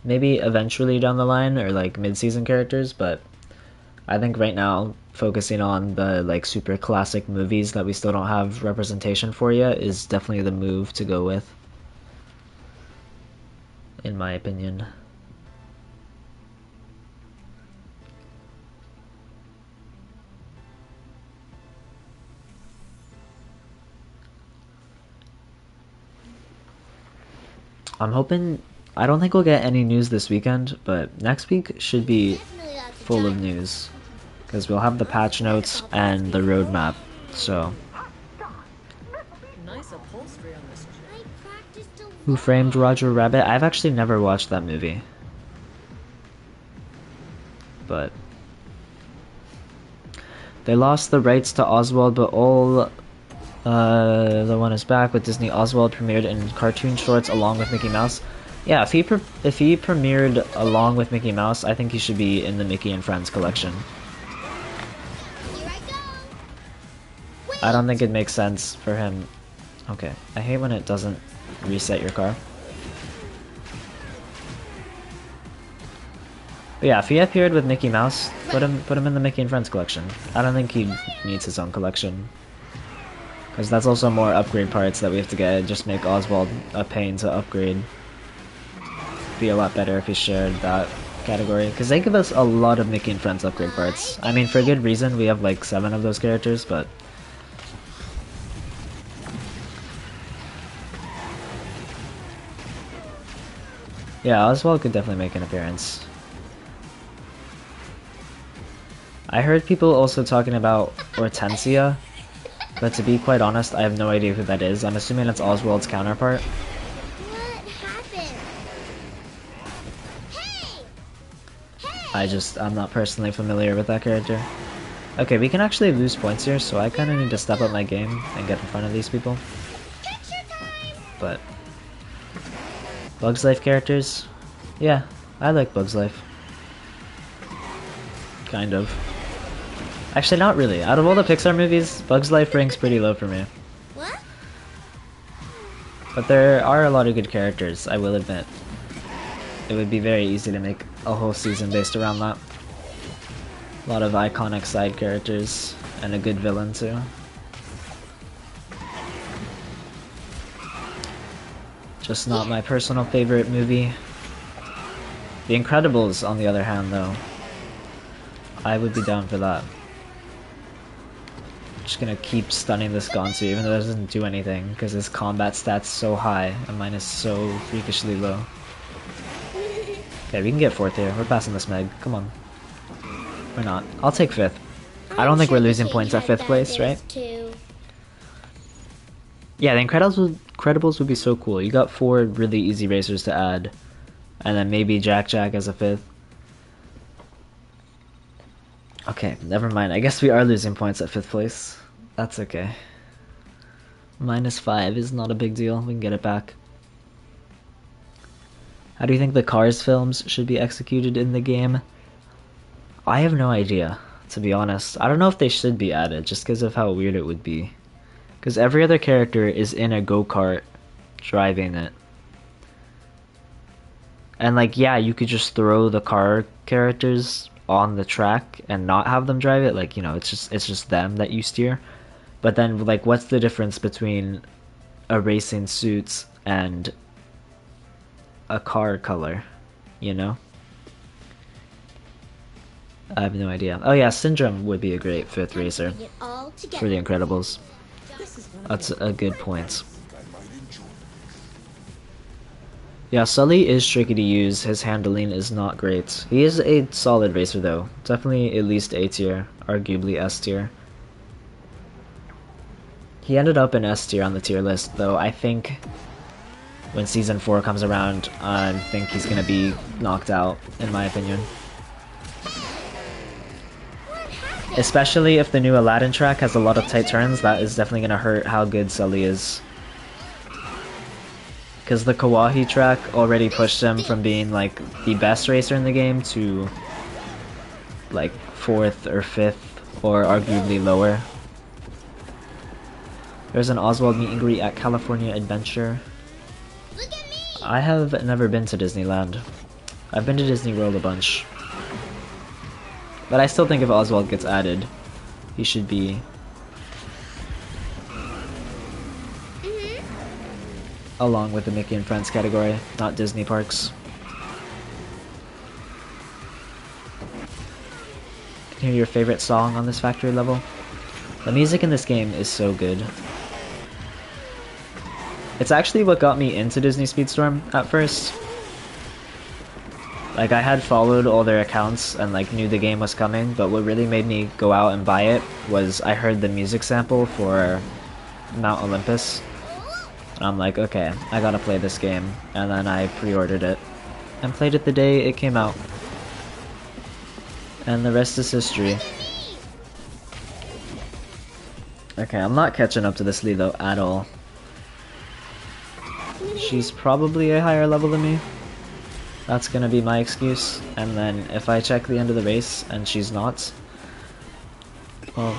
maybe eventually down the line, or like mid-season characters, but I think right now focusing on the like super classic movies that we still don't have representation for yet is definitely the move to go with, in my opinion. I'm hoping, I don't think we'll get any news this weekend, but next week should be Definitely lots of full of time. news. Because we'll have the patch notes and the roadmap, so. Nice upholstery on this chair. I practiced a lot. Who Framed Roger Rabbit? I've actually never watched that movie. But they lost the rights to Oswald, but all the one is back with Disney. Oswald premiered in cartoon shorts along with Mickey Mouse. Yeah, if he premiered along with Mickey Mouse, I think he should be in the Mickey and Friends collection. Here I go. I don't think it makes sense for him. Okay, I hate when it doesn't reset your car. But yeah, if he appeared with Mickey Mouse, put him in the Mickey and Friends collection. I don't think he needs his own collection. Because that's also more upgrade parts that we have to get. It'd just make Oswald a pain to upgrade. Be a lot better if he shared that category. Because they give us a lot of Mickey and Friends upgrade parts. I mean, for good reason, we have like 7 of those characters, but... yeah, Oswald could definitely make an appearance. I heard people also talking about Hortensia, but to be quite honest, I have no idea who that is. I'm assuming it's Oswald's counterpart. What happened? I'm not personally familiar with that character. Okay, we can actually lose points here, so I kind of need to step up my game and get in front of these people. But Bugs Life characters? Yeah, I like Bugs Life. Kind of. Actually, not really. Out of all the Pixar movies, Bugs Life ranks pretty low for me. What? But there are a lot of good characters, I will admit. It would be very easy to make a whole season based around that. A lot of iconic side characters, and a good villain too. Just not my personal favorite movie. The Incredibles, on the other hand, though, I would be down for that. Just gonna keep stunning this Gonsu, even though it doesn't do anything, because his combat stats so high, and mine is so freakishly low. Okay, we can get 4th here. We're passing this Meg. Come on. We're not. I'll take 5th. I don't think we're losing points at 5th place, right? Yeah, the Incredibles would be so cool. You got 4 really easy racers to add, and then maybe Jack as a 5th. Okay, never mind. I guess we are losing points at 5th place. That's okay. -5 is not a big deal. We can get it back. How do you think the Cars films should be executed in the game? I have no idea, to be honest. I don't know if they should be added, just because of how weird it would be. Because every other character is in a go-kart driving it. And like, yeah, you could just throw the car characters on the track and not have them drive it, like, you know, it's just them that you steer. But then, like, what's the difference between a racing suit and a car color, you know? I have no idea. Oh yeah, Syndrome would be a great 5th racer for the Incredibles. That's a good point. Yeah, Sully is tricky to use. His handling is not great. He is a solid racer though. Definitely at least A tier, arguably S tier. He ended up in S tier on the tier list though. I think when season 4 comes around, I think he's gonna be knocked out, in my opinion. Especially if the new Aladdin track has a lot of tight turns, that is definitely gonna hurt how good Sully is. Because the Kawaii track already pushed him from being like the best racer in the game to like 4th or 5th, or arguably lower. There's an Oswald meet and greet at California Adventure. I have never been to Disneyland. I've been to Disney World a bunch. But I still think if Oswald gets added, he should be along with the Mickey and Friends category, not Disney parks. Can you hear your favorite song on this factory level? The music in this game is so good. It's actually what got me into Disney Speedstorm at first. Like, I had followed all their accounts and like knew the game was coming, but what really made me go out and buy it was I heard the music sample for Mount Olympus. And I'm like, okay, I gotta play this game. And then I pre-ordered it and played it the day it came out. And the rest is history. Okay, I'm not catching up to this Lilo at all. She's probably a higher level than me. That's gonna be my excuse. And then if I check the end of the race and she's not, well,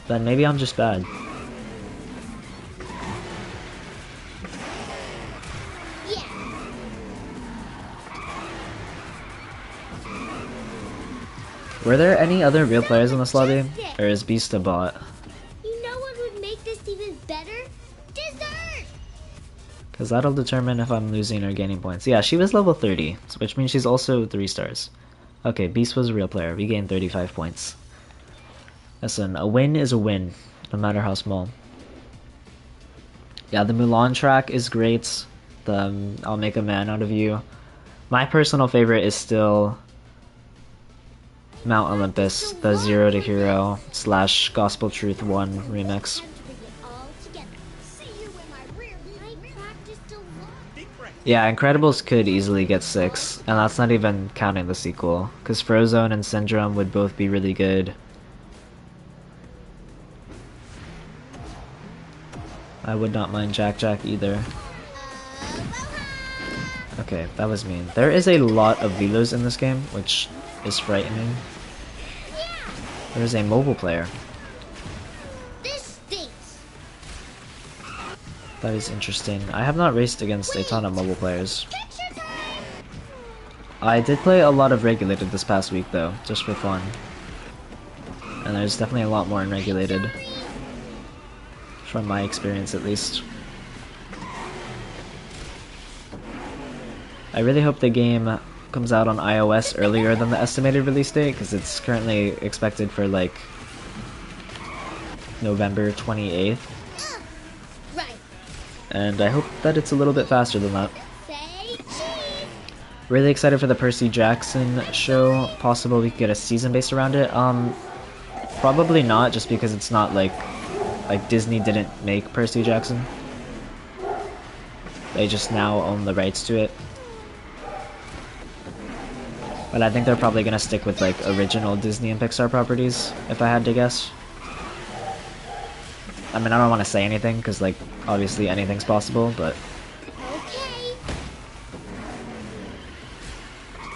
then maybe I'm just bad. Were there any other real players in this lobby? Or is Beast a bot? You know what would make this even better? Dessert! Because that'll determine if I'm losing or gaining points. Yeah, she was level 30, which means she's also 3 stars. Okay, Beast was a real player. We gained 35 points. Listen, a win is a win, no matter how small. Yeah, the Mulan track is great. The I'll Make a Man Out of You. My personal favorite is still Mount Olympus, the Zero to Hero / Gospel Truth 1 remix. Yeah, Incredibles could easily get 6, and that's not even counting the sequel, because Frozone and Syndrome would both be really good. I would not mind Jack Jack either. Okay, that was mean. There is a lot of Velos in this game, which is frightening. There is a mobile player. This stinks. That is interesting. I have not raced against a ton of mobile players. I did play a lot of regulated this past week though, just for fun. And there's definitely a lot more in regulated. From my experience at least. I really hope the game comes out on iOS earlier than the estimated release date, because it's currently expected for like November 28th. Right. And I hope that it's a little bit faster than that. Say cheese. Really excited for the Percy Jackson show. Possible we could get a season based around it. Probably not, just because it's not like Disney didn't make Percy Jackson. They just now own the rights to it. But I think they're probably gonna stick with like original Disney and Pixar properties, if I had to guess. I mean, I don't want to say anything, because like, obviously anything's possible, but... Okay.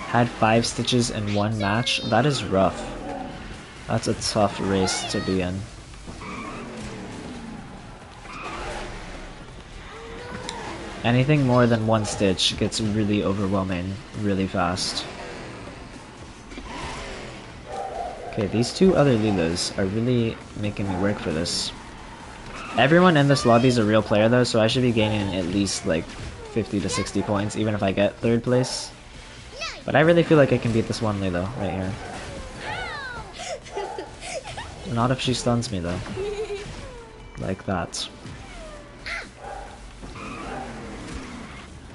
Had 5 stitches in one match? That is rough. That's a tough race to be in. Anything more than 1 stitch gets really overwhelming really fast. Okay, these 2 other Lilos are really making me work for this. Everyone in this lobby is a real player though, so I should be gaining at least like 50 to 60 points, even if I get 3rd place. But I really feel like I can beat this one Lilo right here. Not if she stuns me though. Like that.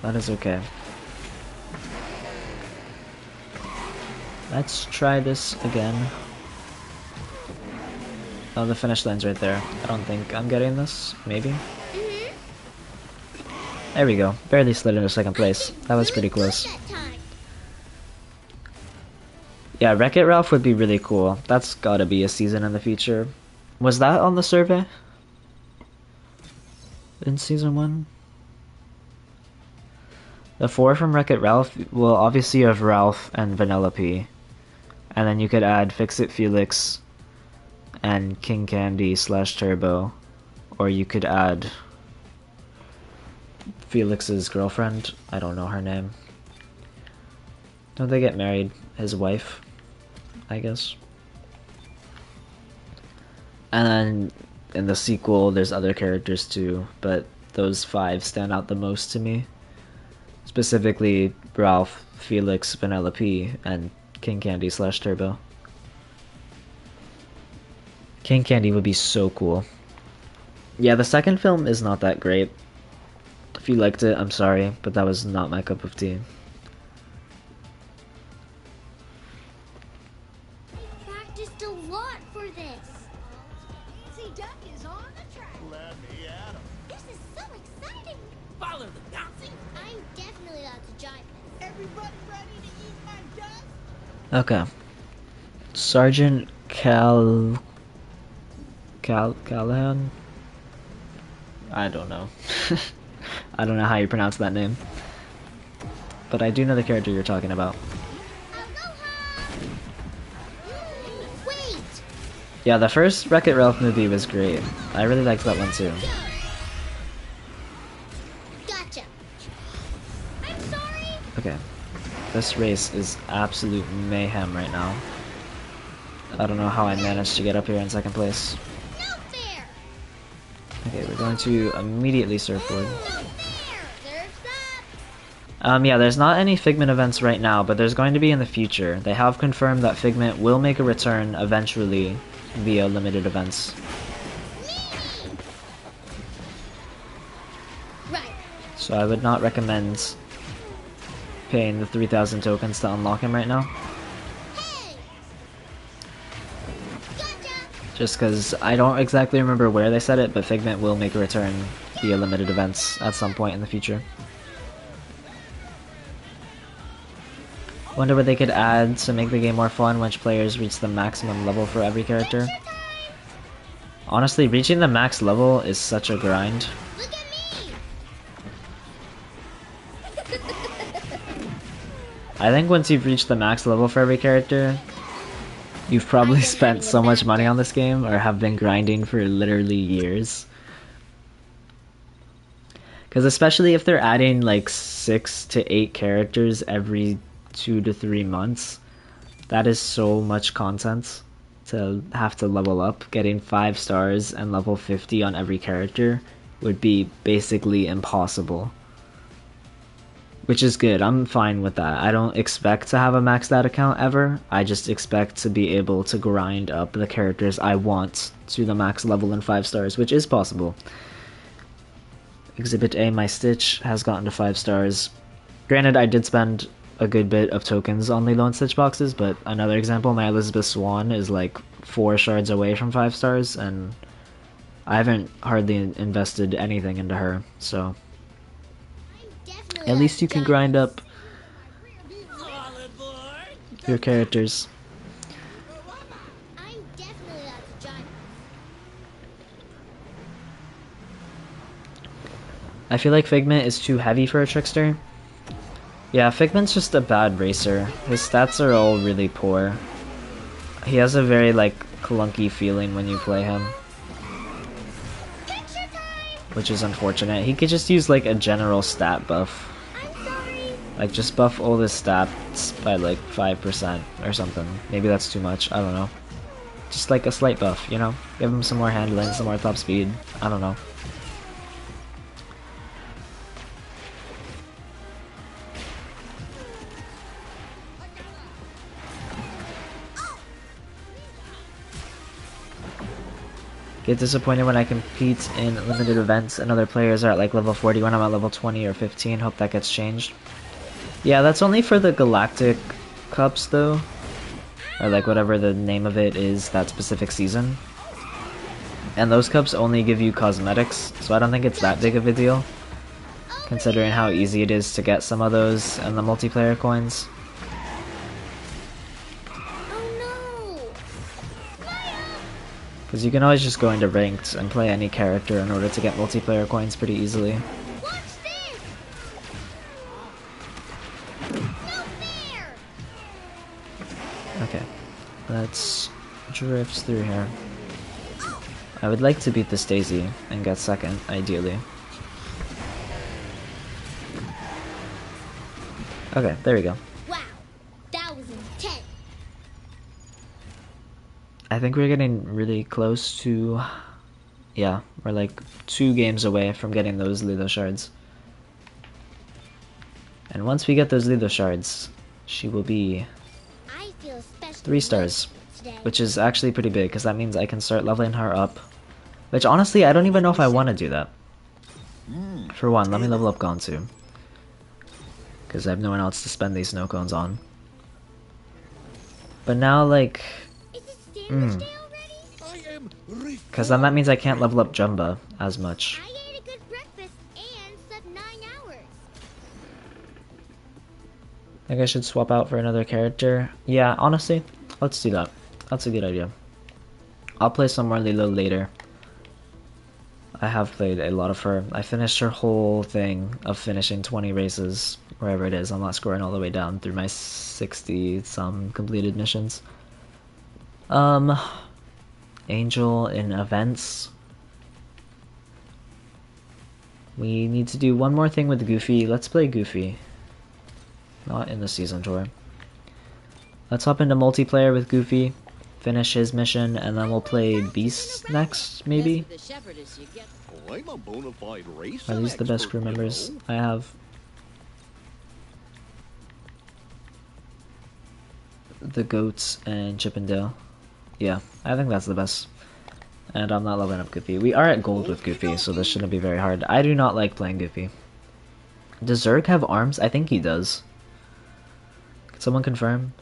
That is okay. Let's try this again. Oh, the finish line's right there. I don't think I'm getting this. Maybe? There we go. Barely slid into 2nd place. That was pretty close. Yeah, Wreck-It Ralph would be really cool. That's gotta be a season in the future. Was that on the survey? In season 1? The 4 from Wreck-It Ralph, well, obviously you have Ralph and Vanellope. And then you could add Fix-It Felix and King Candy / Turbo. Or you could add Felix's girlfriend. I don't know her name. Don't they get married? His wife, I guess. And then in the sequel, there's other characters too, but those 5 stand out the most to me. Specifically, Ralph, Felix, Vanellope, and King Candy / Turbo. King Candy would be so cool. Yeah, the 2nd film is not that great. If you liked it, I'm sorry, but that was not my cup of tea. I practiced a lot for this. See, Duck is on the track. Let me at him. This is so exciting. Follow the bouncing. I'm definitely allowed to jive this. Everybody ready to eat my duck? Okay. Sergeant Callahan? I don't know. I don't know how you pronounce that name. But I do know the character you're talking about. Wait! Yeah, the first Wreck-It Ralph movie was great. I really liked that one too. Gotcha. I'm sorry. Okay. This race is absolute mayhem right now. I don't know how I managed to get up here in 2nd place. No fair. Okay, we're going to immediately surfboard. No fair. Surf's up. Yeah, there's not any Figment events right now, but there's going to be in the future. They have confirmed that Figment will make a return eventually via limited events. Right. So I would not recommend paying the 3,000 tokens to unlock him right now. Hey. Gotcha. Just because I don't exactly remember where they said it, but Figment will make a return via limited events at some point in the future. Wonder what they could add to make the game more fun once players reach the maximum level for every character. Honestly, reaching the max level is such a grind. Look at me! I think once you've reached the max level for every character, you've probably spent so much money on this game or have been grinding for literally years. Because especially if they're adding like 6 to 8 characters every 2 to 3 months, that is so much content to have to level up. Getting 5 stars and level 50 on every character would be basically impossible. Which is good, I'm fine with that. I don't expect to have a maxed out account ever. I just expect to be able to grind up the characters I want to the max level in 5 stars, which is possible. Exhibit A, my Stitch, has gotten to 5 stars. Granted, I did spend a good bit of tokens on Lilo and Stitch boxes, but another example, my Elizabeth Swan is like 4 shards away from 5 stars, and I haven't hardly invested anything into her, so at least you can grind up your characters. I'm definitely not a giant. I feel like Figment is too heavy for a trickster. Yeah, Figment's just a bad racer. His stats are all really poor. He has a very like clunky feeling when you play him, which is unfortunate. He could just use like a general stat buff. Like, just buff all his stats by like 5% or something. Maybe that's too much, I don't know. Just like a slight buff, you know? Give him some more handling, some more top speed. I don't know. Get disappointed when I compete in limited events and other players are at like level 40 when I'm at level 20 or 15. Hope that gets changed. Yeah, that's only for the Galactic Cups though. Or like whatever the name of it is that specific season. And those cups only give you cosmetics, so I don't think it's that big of a deal. Considering how easy it is to get some of those and the multiplayer coins. Because you can always just go into ranked and play any character in order to get multiplayer coins pretty easily. Okay, let's drift through here. I would like to beat this Daisy and get second, ideally. Okay, there we go. Wow, that was intense. I think we're getting really close to... Yeah, we're like 2 games away from getting those Lilo shards. And once we get those Lilo shards, she will be 3 stars, which is actually pretty big because that means I can start leveling her up. Which honestly, I don't even know if I want to do that. For one, let me level up Gonsu, because I have no one else to spend these snow cones on. But now, like, because then that means I can't level up Jumba as much. I ate a good breakfast and slept 9 hours. I think I should swap out for another character. Yeah, honestly, let's do that. That's a good idea. I'll play some more Lilo later. I have played a lot of her. I finished her whole thing of finishing 20 races, wherever it is. I'm not scoring all the way down through my 60-some completed missions. Angel in events. We need to do one more thing with Goofy. Let's play Goofy. Not in the season tour. Let's hop into multiplayer with Goofy, finish his mission, and then we'll play Beast next, maybe? Are these the best crew members I have? The Goats and Chippendale. Yeah, I think that's the best. And I'm not leveling up Goofy. We are at gold with Goofy, so this shouldn't be very hard. I do not like playing Goofy. Does Zurg have arms? I think he does. Can someone confirm?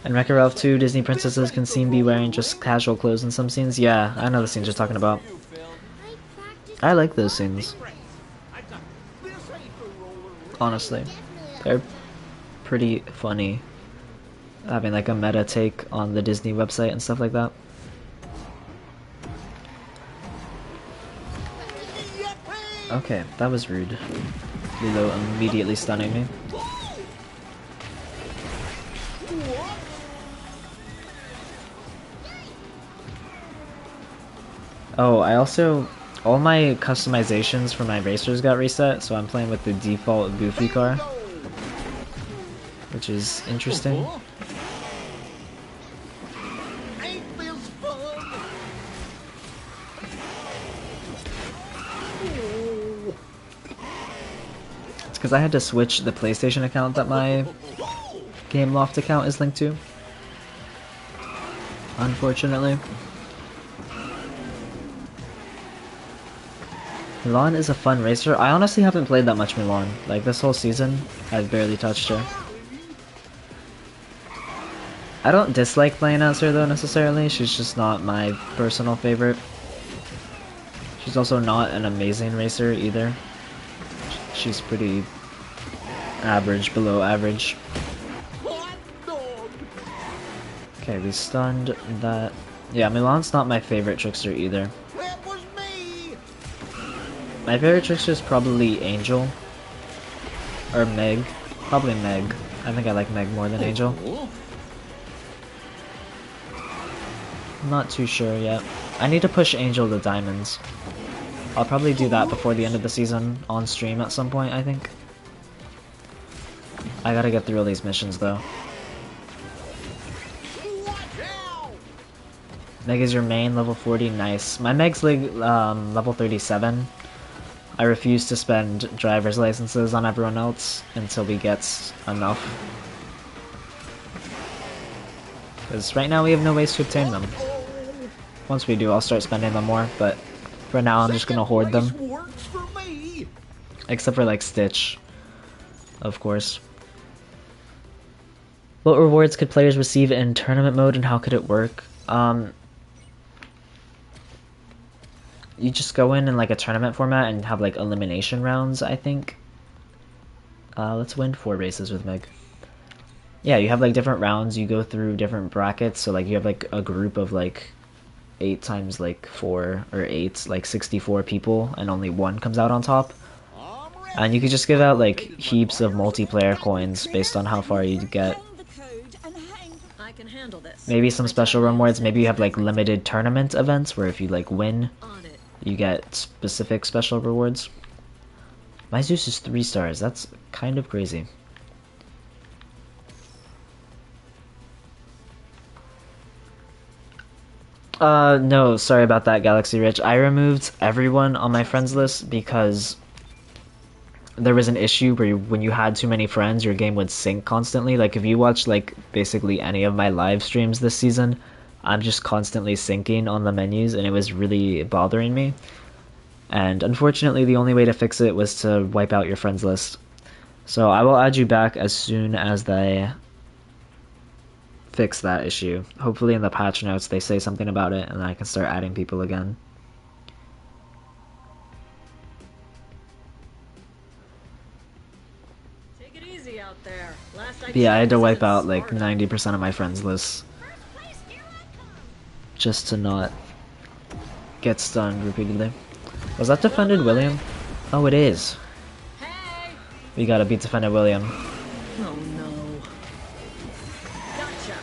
And Wreck-It Ralph 2, Disney princesses can seem be wearing just casual clothes in some scenes. Yeah, I know the scenes you're talking about. I like those scenes. Honestly, they're pretty funny. Having like a meta take on the Disney website and stuff like that. Okay, that was rude. Lilo immediately stunning me. Oh, I also... all my customizations for my racers got reset, so I'm playing with the default Goofy car. Which is interesting. It's because I had to switch the PlayStation account that my GameLoft account is linked to. Unfortunately. Milan is a fun racer. I honestly haven't played that much Milan. Like this whole season, I've barely touched her. I don't dislike playing as her though necessarily, she's just not my personal favorite. She's also not an amazing racer either. She's pretty average, below average. Okay, we stunned that. Yeah, Milan's not my favorite trickster either. My favorite trickster is probably Angel. Or Meg. Probably Meg. I think I like Meg more than Angel. I'm not too sure yet. I need to push Angel to diamonds. I'll probably do that before the end of the season on stream at some point, I think. I gotta get through all these missions though. Meg is your main, level 40, nice. My Meg's level 37. I refuse to spend driver's licenses on everyone else until we get enough. Because right now we have no ways to obtain them. Once we do, I'll start spending them more, but for now I'm just gonna hoard them. Except for like Stitch, of course. What rewards could players receive in tournament mode and how could it work? You just go in like a tournament format and have like elimination rounds, I think. Let's win 4 races with Meg. Yeah, you have like different rounds, you go through different brackets, so like you have like a group of like 8 times like 4 or 8, like 64 people, and only one comes out on top. And you could just give out like heaps of multiplayer coins based on how far you get. Maybe some special rewards, maybe you have like limited tournament events where if you like win, you get specific special rewards. My Zeus is 3 stars, that's kind of crazy. No, sorry about that, Galaxy Rich. I removed everyone on my friends list because there was an issue where when you had too many friends, your game would sync constantly. Like, if you watch, like, basically any of my live streams this season, I'm just constantly syncing on the menus, and it was really bothering me. And unfortunately, the only way to fix it was to wipe out your friends list. So I will add you back as soon as they fix that issue. Hopefully in the patch notes they say something about it, and I can start adding people again. Take it easy out there. But yeah, I had to wipe out like 90% of my friends list just to not get stunned repeatedly. Was that Defended William? Oh, it is. Hey! We gotta beat Defended William. Oh no. Gotcha.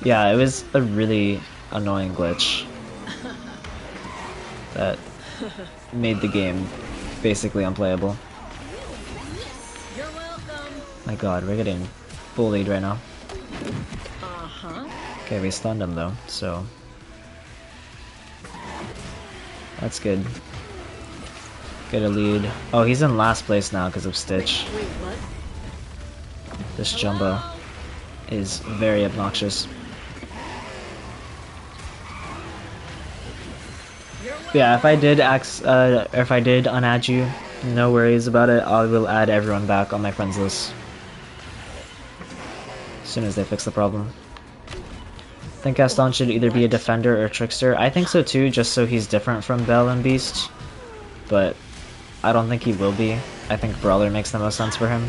Yeah, it was a really annoying glitch that made the game basically unplayable. You're welcome. My god, we're getting bullied right now. Uh-huh. Okay, we stunned him though, so that's good. Get a lead. Oh, he's in last place now because of Stitch. Wait, what? This Jumbo is very obnoxious. Yeah, if I did unadd you, no worries about it. I will add everyone back on my friends list. soon as they fix the problem. I think Gaston should either be a defender or a trickster. I think so too, just so he's different from Belle and Beast. But I don't think he will be. I think Brawler makes the most sense for him.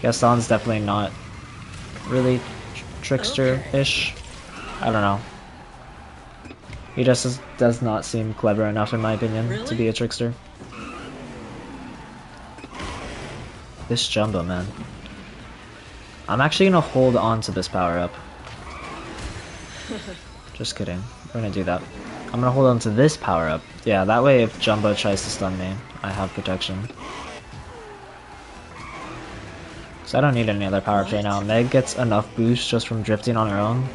Gaston's definitely not really trickster-ish. I don't know. He just does not seem clever enough, in my opinion, to be a trickster. This Jumbo, man. I'm actually gonna hold on to this power-up. Just kidding. We're gonna do that. I'm gonna hold on to this power-up. Yeah, that way if Jumbo tries to stun me, I have protection. So I don't need any other power-ups right now. Meg gets enough boost just from drifting on her own.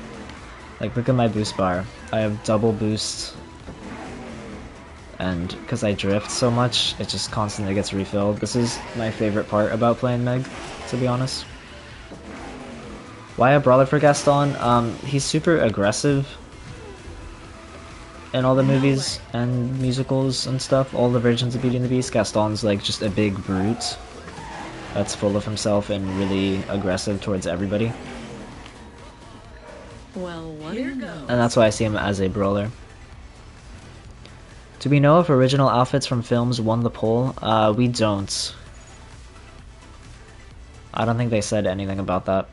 Like, look at my boost bar. I have double boost. And because I drift so much, it just constantly gets refilled. This is my favorite part about playing Meg, to be honest. Why a brawler for Gaston? He's super aggressive in all the movies and musicals and stuff. All the versions of Beauty and the Beast, Gaston's like just a big brute that's full of himself and really aggressive towards everybody. Well, what do you know? And that's why I see him as a brawler. Do we know if original outfits from films won the poll? We don't. I don't think they said anything about that.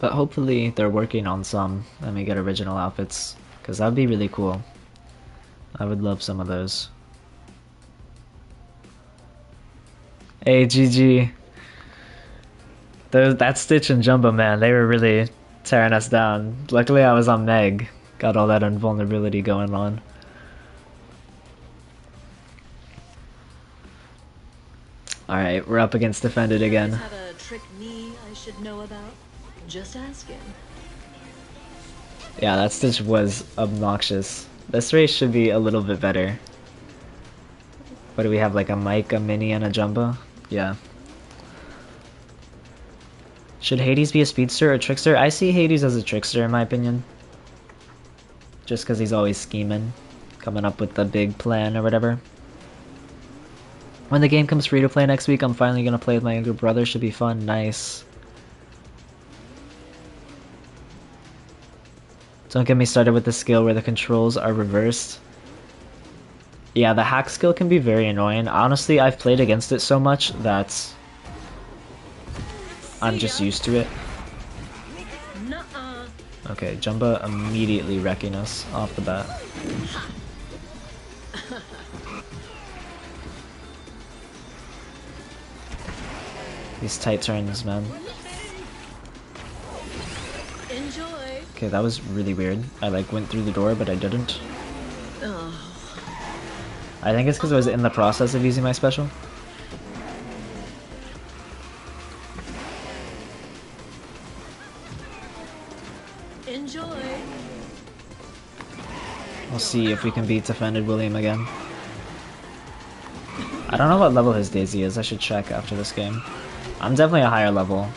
But hopefully they're working on some and we get original outfits, because that would be really cool. I would love some of those. Hey, GG. That Stitch and Jumbo, man, they were really tearing us down. Luckily I was on Meg. Got all that invulnerability going on. Alright, we're up against Defended again. Have a trick me I should know about? Just asking. Yeah, that Stitch was obnoxious. This race should be a little bit better. What do we have, like a Mike, a Mini, and a Jumbo? Yeah. Should Hades be a speedster or a trickster? I see Hades as a trickster in my opinion. Just because he's always scheming. Coming up with the big plan or whatever. When the game comes free to play next week, I'm finally going to play with my younger brother. Should be fun. Nice. Don't get me started with the skill where the controls are reversed. Yeah, the hack skill can be very annoying. Honestly, I've played against it so much that I'm just used to it. Okay, Jumbo immediately wrecking us off the bat. These tight turns, man. Okay, that was really weird. I like went through the door, but I didn't. I think it's because I was in the process of using my special. Enjoy. We'll see if we can beat Defended William again. I don't know what level his Daisy is. I should check after this game. I'm definitely a higher level.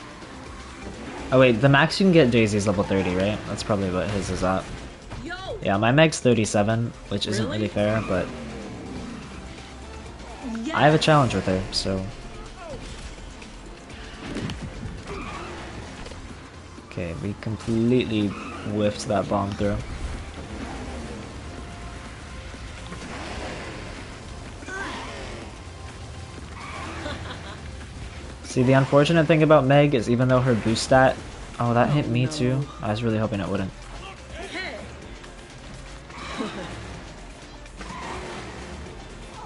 Oh wait, the max you can get Daisy is level 30, right? That's probably what his is at. Yeah, my Meg's 37, which isn't really fair, but I have a challenge with her, so... Okay, we completely whiffed that bomb through. See, the unfortunate thing about Meg is even though her boost stat... Oh, that hit me too. I was really hoping it wouldn't.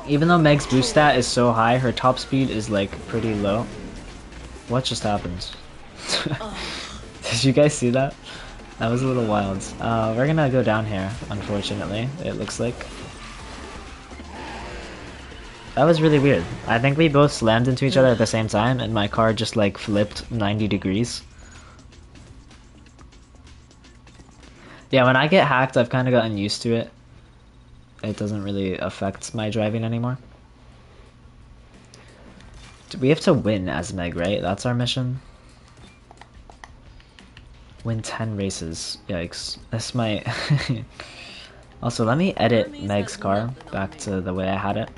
Even though Meg's boost stat is so high, her top speed is like pretty low. What just happened? Did you guys see that? That was a little wild. We're gonna go down here, unfortunately, it looks like. That was really weird. I think we both slammed into each other at the same time and my car just like flipped 90 degrees. Yeah, when I get hacked, I've kind of gotten used to it. It doesn't really affect my driving anymore. We have to win as Meg, right? That's our mission. Win 10 races. Yikes. This might... Also, let me edit Meg's car back to the way I had it.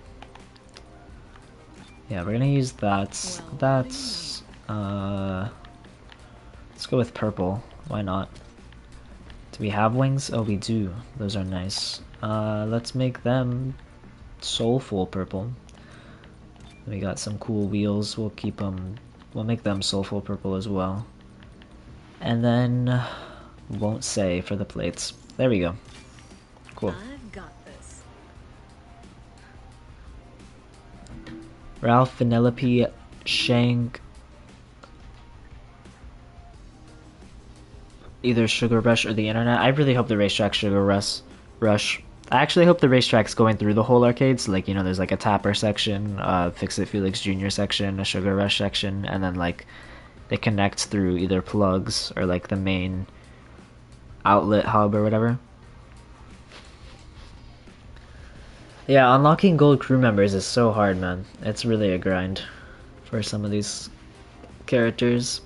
Yeah, we're gonna use that. That's let's go with purple. Why not? Do we have wings? Oh, we do. Those are nice. Let's make them soulful purple. We got some cool wheels. We'll keep them. We'll make them soulful purple as well. And then won't say for the plates. There we go. Cool. I've got this. Ralph, Vanellope, Shank, either Sugar Rush or the internet. I really hope the racetrack Sugar Rush. I actually hope the racetrack's going through the whole arcade. So, like, you know, there's like a Tapper section, Fix-It Felix Jr. section, a Sugar Rush section, and then like they connect through either plugs or like the main outlet hub or whatever. Yeah, unlocking gold crew members is so hard, man. It's really a grind for some of these characters.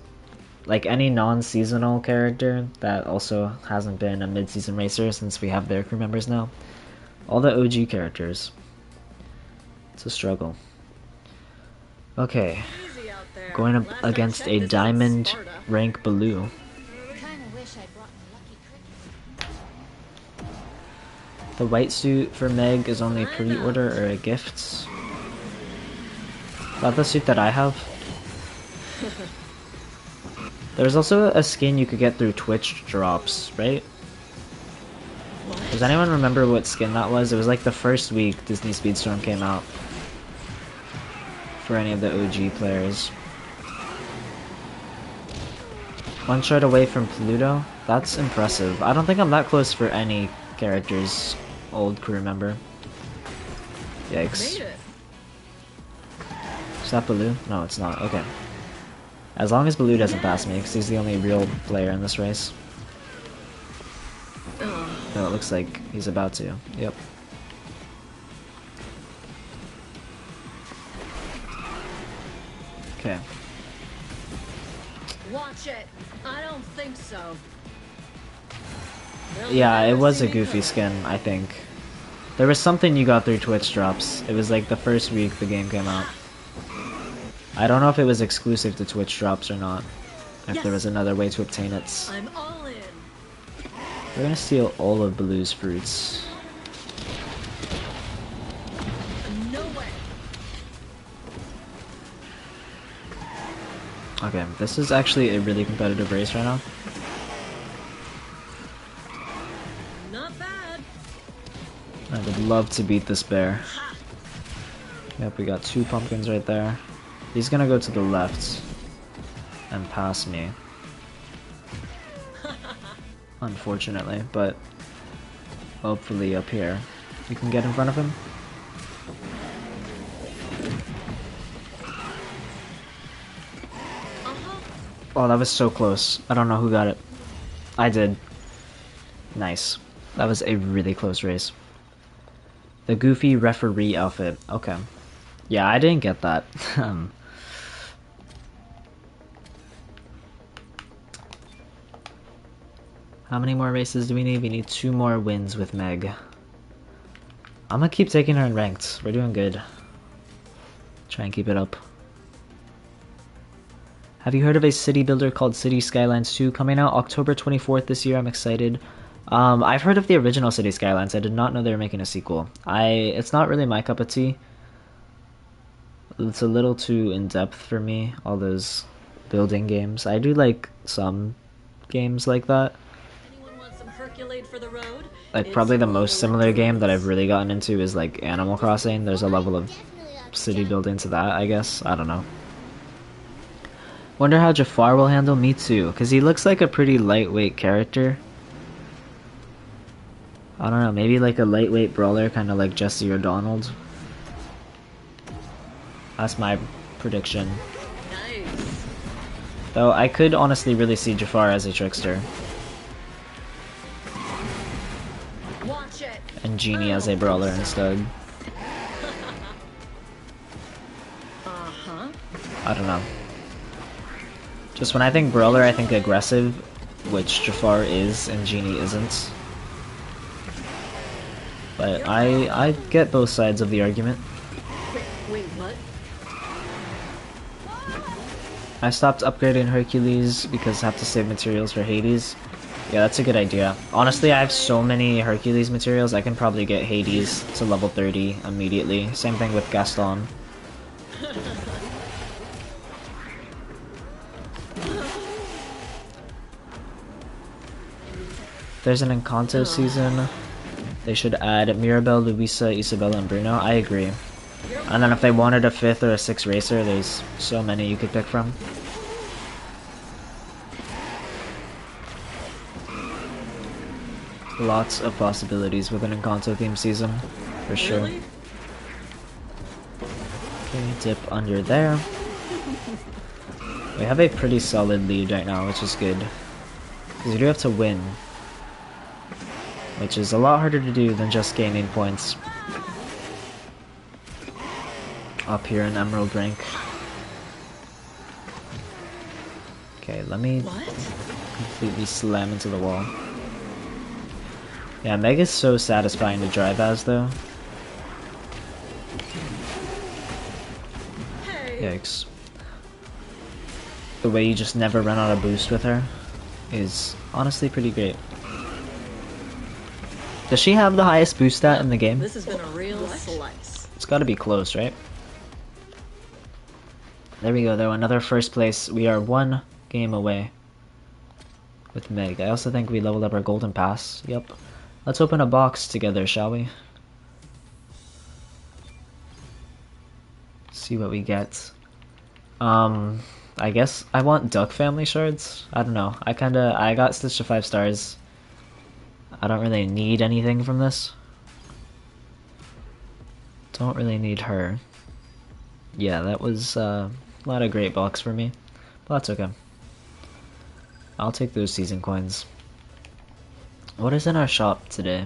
Like any non-seasonal character that also hasn't been a mid-season racer since we have their crew members now. All the OG characters. It's a struggle. Okay. Going up against a diamond rank Baloo. The white suit for Meg is only a pre-order or a gift. Is that the suit that I have? There's also a skin you could get through Twitch drops, right? Does anyone remember what skin that was? It was like the first week Disney Speedstorm came out. For any of the OG players. One shot away from Pluto? That's impressive. I don't think I'm that close for any character's old crew member. Yikes. Is that Baloo? No, it's not. Okay. As long as Baloo doesn't pass me, because he's the only real player in this race. No, it looks like he's about to. Yep. Okay. Watch it. I don't think so. Yeah, it was a goofy skin, I think. There was something you got through Twitch drops. It was like the first week the game came out. I don't know if it was exclusive to Twitch drops or not. If there was another way to obtain it. I'm all in. We're gonna steal all of Baloo's fruits. No way. Okay, this is actually a really competitive race right now. Not bad. I would love to beat this bear. Yep, we got 2 pumpkins right there. He's gonna go to the left and pass me. Unfortunately, but hopefully up here we can get in front of him. Oh, that was so close. I don't know who got it. I did. Nice. That was a really close race. The goofy referee outfit. Okay. Yeah, I didn't get that. How many more races do we need? We need 2 more wins with Meg. I'm gonna keep taking her in ranked. We're doing good. Try and keep it up. Have you heard of a city builder called City Skylines 2 coming out October 24th this year? I'm excited. I've heard of the original City Skylines. I did not know they were making a sequel. It's not really my cup of tea. It's a little too in-depth for me, all those building games. I do like some games like that. Anyone want some Herculade for the road? Like, probably the most similar game that I've really gotten into is like Animal Crossing. There's a level of city building to that, I guess. I don't know. Wonder how Jafar will handle me too, because he looks like a pretty lightweight character. I don't know, maybe like a lightweight brawler, kind of like Jesse or Donald. That's my prediction. Nice. Though I could honestly really see Jafar as a trickster. Watch it. And Genie as a brawler instead. I don't know. Just when I think brawler, I think aggressive, which Jafar is and Genie isn't. But I get both sides of the argument. Wait, what? I stopped upgrading Hercules because I have to save materials for Hades. Yeah, that's a good idea. Honestly, I have so many Hercules materials, I can probably get Hades to level 30 immediately. Same thing with Gaston. There's an Encanto season. They should add Mirabelle, Luisa, Isabella, and Bruno. I agree. And then if they wanted a 5th or a 6th racer, there's so many you could pick from. Lots of possibilities with an Encanto theme season, for sure. Really? Okay, dip under there. We have a pretty solid lead right now, which is good. Because we do have to win. Which is a lot harder to do than just gaining points. Up here in Emerald rank. Okay, let me completely slam into the wall. Yeah, Meg is so satisfying to drive as, though. Yikes. The way you just never run out of boost with her is honestly pretty great. Does she have the highest boost stat in the game? This has been a real slice. It's gotta be close, right? There we go, though. Another first place. We are 1 game away with Meg. I also think we leveled up our golden pass. Yep. Let's open a box together, shall we? See what we get. I guess I want Duck Family shards. I don't know. I got Stitch to 5 stars. I don't really need anything from this. Don't really need her. Yeah, that was not a great box for me. But that's okay. I'll take those season coins. What is in our shop today?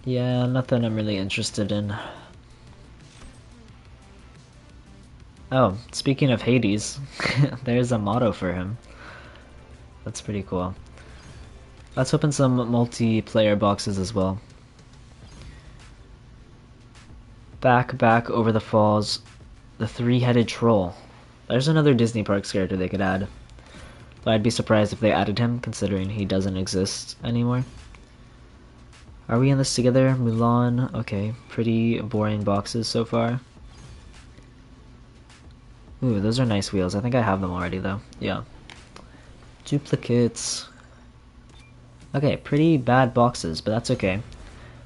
Yeah, nothing I'm really interested in. Oh, speaking of Hades, there's a motto for him. That's pretty cool. Let's open some multiplayer boxes as well. Back over the falls, the 3-headed troll. There's another Disney Parks character they could add. But I'd be surprised if they added him, considering he doesn't exist anymore. Are we in this together? Mulan. Okay, pretty boring boxes so far. Ooh, those are nice wheels. I think I have them already, though. Yeah. Duplicates. Okay, pretty bad boxes, but that's okay.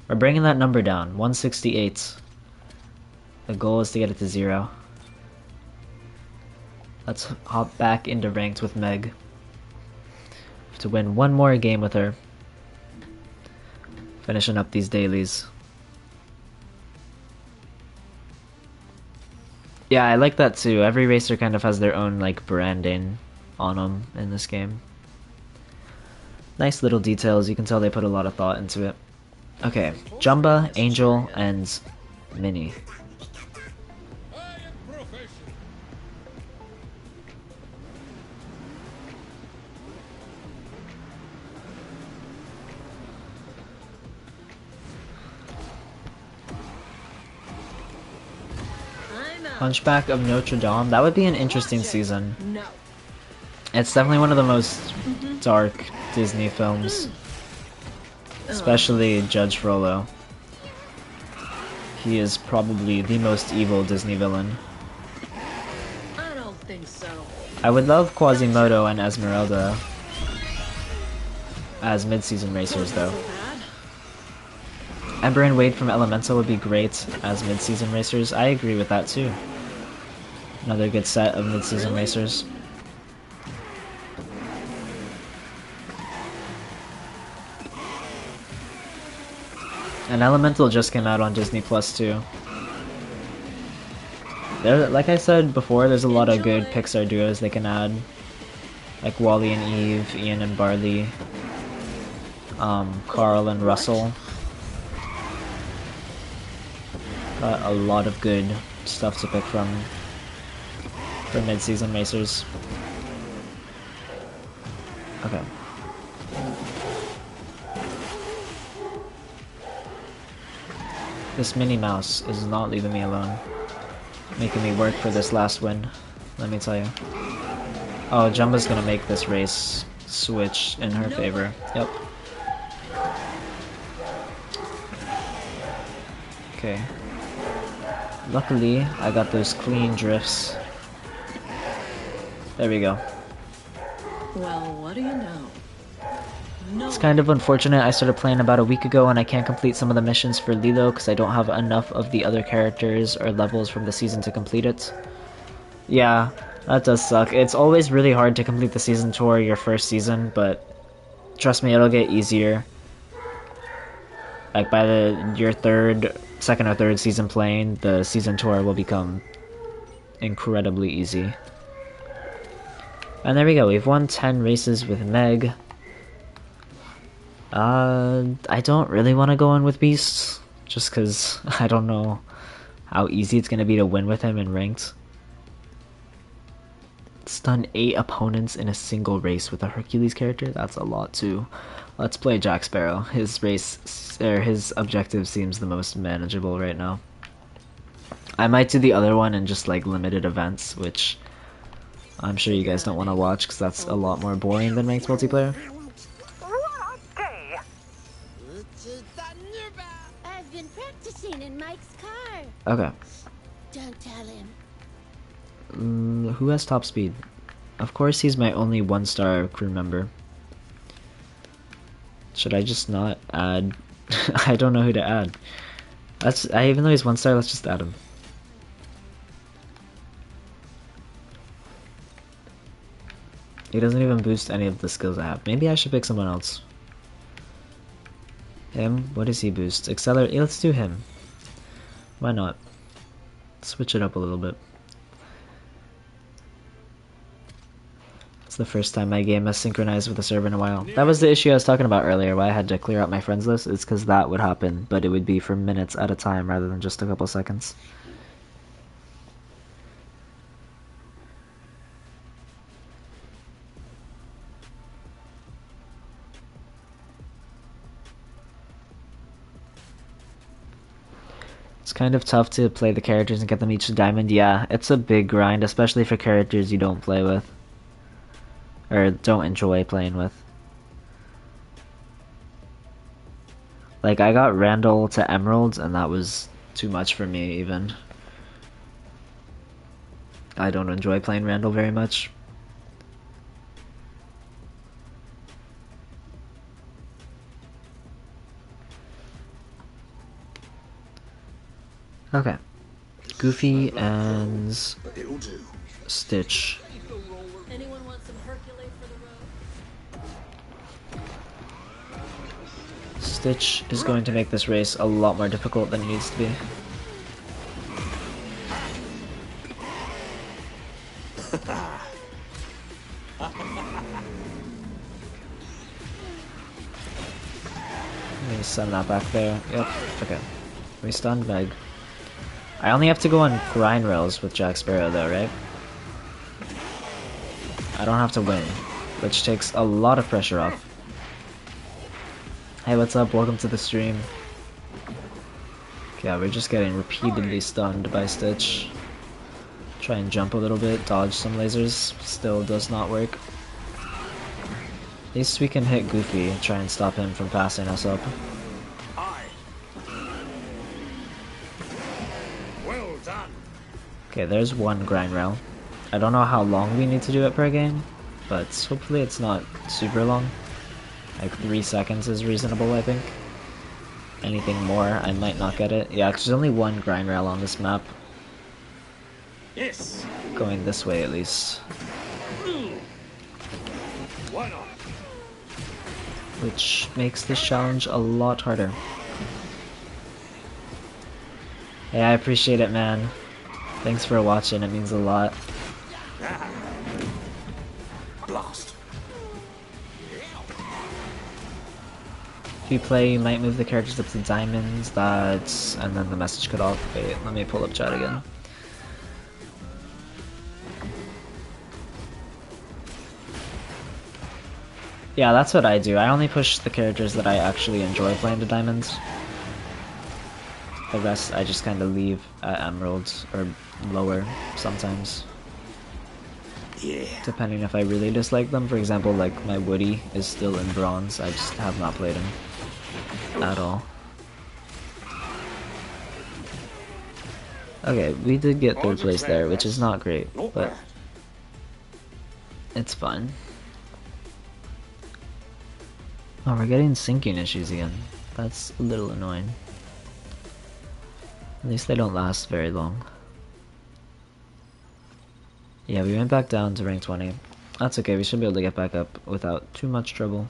We're bringing that number down. 168. The goal is to get it to 0. Let's hop back into ranked with Meg. Have to win 1 more game with her. Finishing up these dailies. Yeah, I like that too. Every racer kind of has their own like branding on them in this game. Nice little details. You can tell they put a lot of thought into it. Okay, Jumba, Angel, and Minnie. Hunchback of Notre Dame. That would be an interesting season. No. It's definitely one of the most dark Disney films. Especially Judge Frollo. He is probably the most evil Disney villain. I don't think so. I would love Quasimodo and Esmeralda as mid-season racers, though. Ember and Wade from Elemental would be great as mid-season racers. I agree with that too. Another good set of mid-season racers. And Elemental just came out on Disney Plus too. There, like I said before, there's a lot of good Pixar duos they can add. Like Wally and Eve, Ian and Barley, Carl and Russell. Got a lot of good stuff to pick from for mid-season racers. Okay. This Minnie Mouse is not leaving me alone. Making me work for this last win, let me tell you. Oh, Jumba's gonna make this race switch in her favor. Yep. Okay. Luckily, I got those clean drifts. There we go. Well, what do you know? No. It's kind of unfortunate. I started playing about a week ago and I can't complete some of the missions for Lilo because I don't have enough of the other characters or levels from the season to complete it. Yeah, that does suck. It's always really hard to complete the season tour your first season, but trust me, it'll get easier. Like by your second or third season playing, the season tour will become incredibly easy. And there we go, we've won 10 races with Meg. I don't really want to go in with Beast, just because I don't know how easy it's going to be to win with him in ranked. Stun 8 opponents in a single race with a Hercules character? That's a lot too. Let's play Jack Sparrow. His his objective seems the most manageable right now. I might do the other one in just like limited events, which I'm sure you guys don't want to watch because that's a lot more boring than ranked multiplayer. I've been practicing in Mike's car. Okay. Don't tell him. Who has top speed? Of course he's my only 1-star crew member. Should I just not add? I don't know who to add. Even though he's 1-star, let's just add him. He doesn't even boost any of the skills I have. Maybe I should pick someone else. Him? What does he boost? Accelerate? Yeah, let's do him. Why not? Switch it up a little bit. It's the first time my game has synchronized with a server in a while. That was the issue I was talking about earlier, why I had to clear out my friends list. It's because that would happen, but it would be for minutes at a time rather than just a couple seconds. It's kind of tough to play the characters and get them each a diamond. Yeah, it's a big grind, especially for characters you don't play with. Or don't enjoy playing with. Like, I got Randall to Emerald, and that was too much for me, even. I don't enjoy playing Randall very much. Okay. Goofy and Stitch. Anyone want some Hercules for the road? Stitch is going to make this race a lot more difficult than it needs to be. Let me send that back there. Yep, okay. We stunned Meg. I only have to go on grind rails with Jack Sparrow though, right? I don't have to win, which takes a lot of pressure off. Hey, what's up? Welcome to the stream. Yeah, we're just getting repeatedly stunned by Stitch. Try and jump a little bit, dodge some lasers, still does not work. At least we can hit Goofy and try and stop him from passing us up. Okay, there's one grind rail. I don't know how long we need to do it per game, but hopefully it's not super long. Like 3 seconds is reasonable, I think. Anything more, I might not get it. Yeah, 'cause there's only one grind rail on this map. Yes. Going this way at least. Why not? Which makes this challenge a lot harder. Hey, I appreciate it, man. Thanks for watching, it means a lot. Blast. If you play, you might move the characters up to diamonds, that's... and then the message cut off. Wait, let me pull up chat again. Yeah, that's what I do. I only push the characters that I actually enjoy playing to diamonds. The rest I just kind of leave at emeralds or lower sometimes. Yeah. Depending if I really dislike them. For example, like my Woody is still in bronze. I just have not played him at all. Okay, we did get third place there, which is not great, but it's fine. Oh, we're getting syncing issues again. That's a little annoying. At least they don't last very long. Yeah, we went back down to rank 20. That's okay, we should be able to get back up without too much trouble.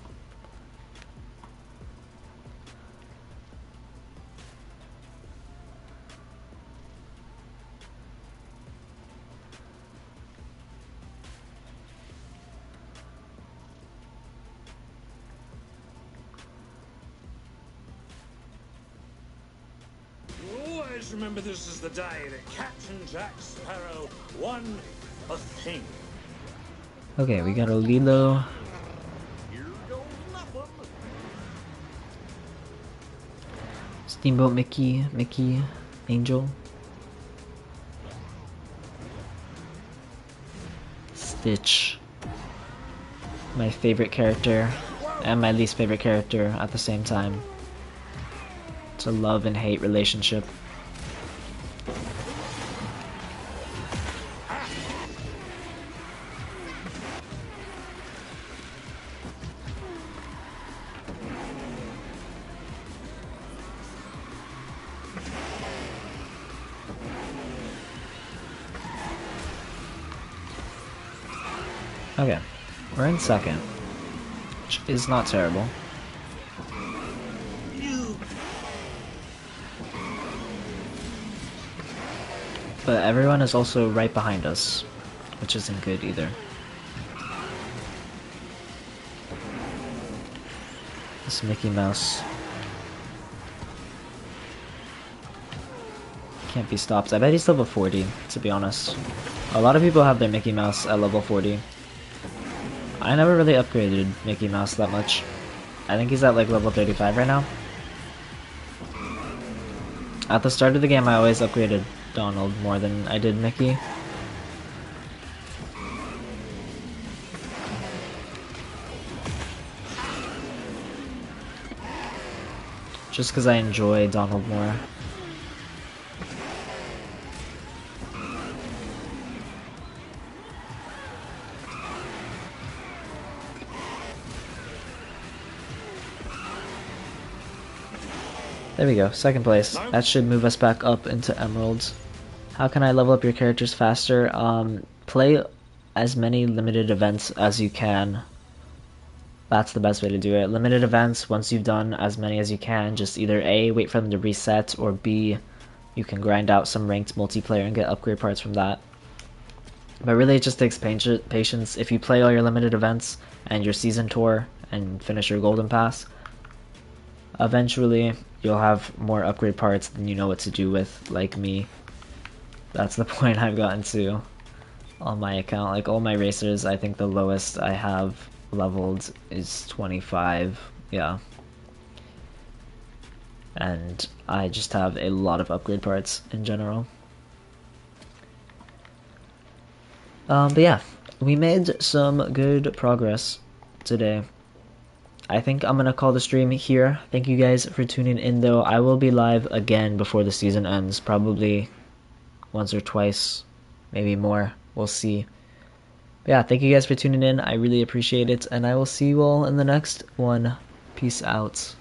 Always remember this is the day that Captain Jack Sparrow won a thing. Okay, we got a Lilo. Here goes nothing. Steamboat Mickey, Angel. Stitch. My favorite character and my least favorite character at the same time. It's a love and hate relationship. Okay, we're in second, which is not terrible. But everyone is also right behind us, which isn't good either. This Mickey Mouse can't be stopped. I bet he's level 40, to be honest. A lot of people have their Mickey Mouse at level 40. I never really upgraded Mickey Mouse that much. I think he's at like level 35 right now. At the start of the game I always upgraded Donald more than I did Mickey. Just because I enjoy Donald more. There we go, second place. That should move us back up into emeralds. How can I level up your characters faster? Play as many limited events as you can. That's the best way to do it. Limited events, once you've done as many as you can, just either A, wait for them to reset, or B, you can grind out some ranked multiplayer and get upgrade parts from that. But really it just takes patience. If you play all your limited events and your season tour and finish your golden pass, eventually you'll have more upgrade parts than you know what to do with, like me. That's the point I've gotten to on my account. Like all my racers, I think the lowest I have leveled is 25, yeah. And I just have a lot of upgrade parts in general. But yeah, we made some good progress today. I think I'm gonna call the stream here. Thank you guys for tuning in though. I will be live again before the season ends, probably once or twice, maybe more, we'll see. But yeah, thank you guys for tuning in, I really appreciate it, and I will see you all in the next one. Peace out.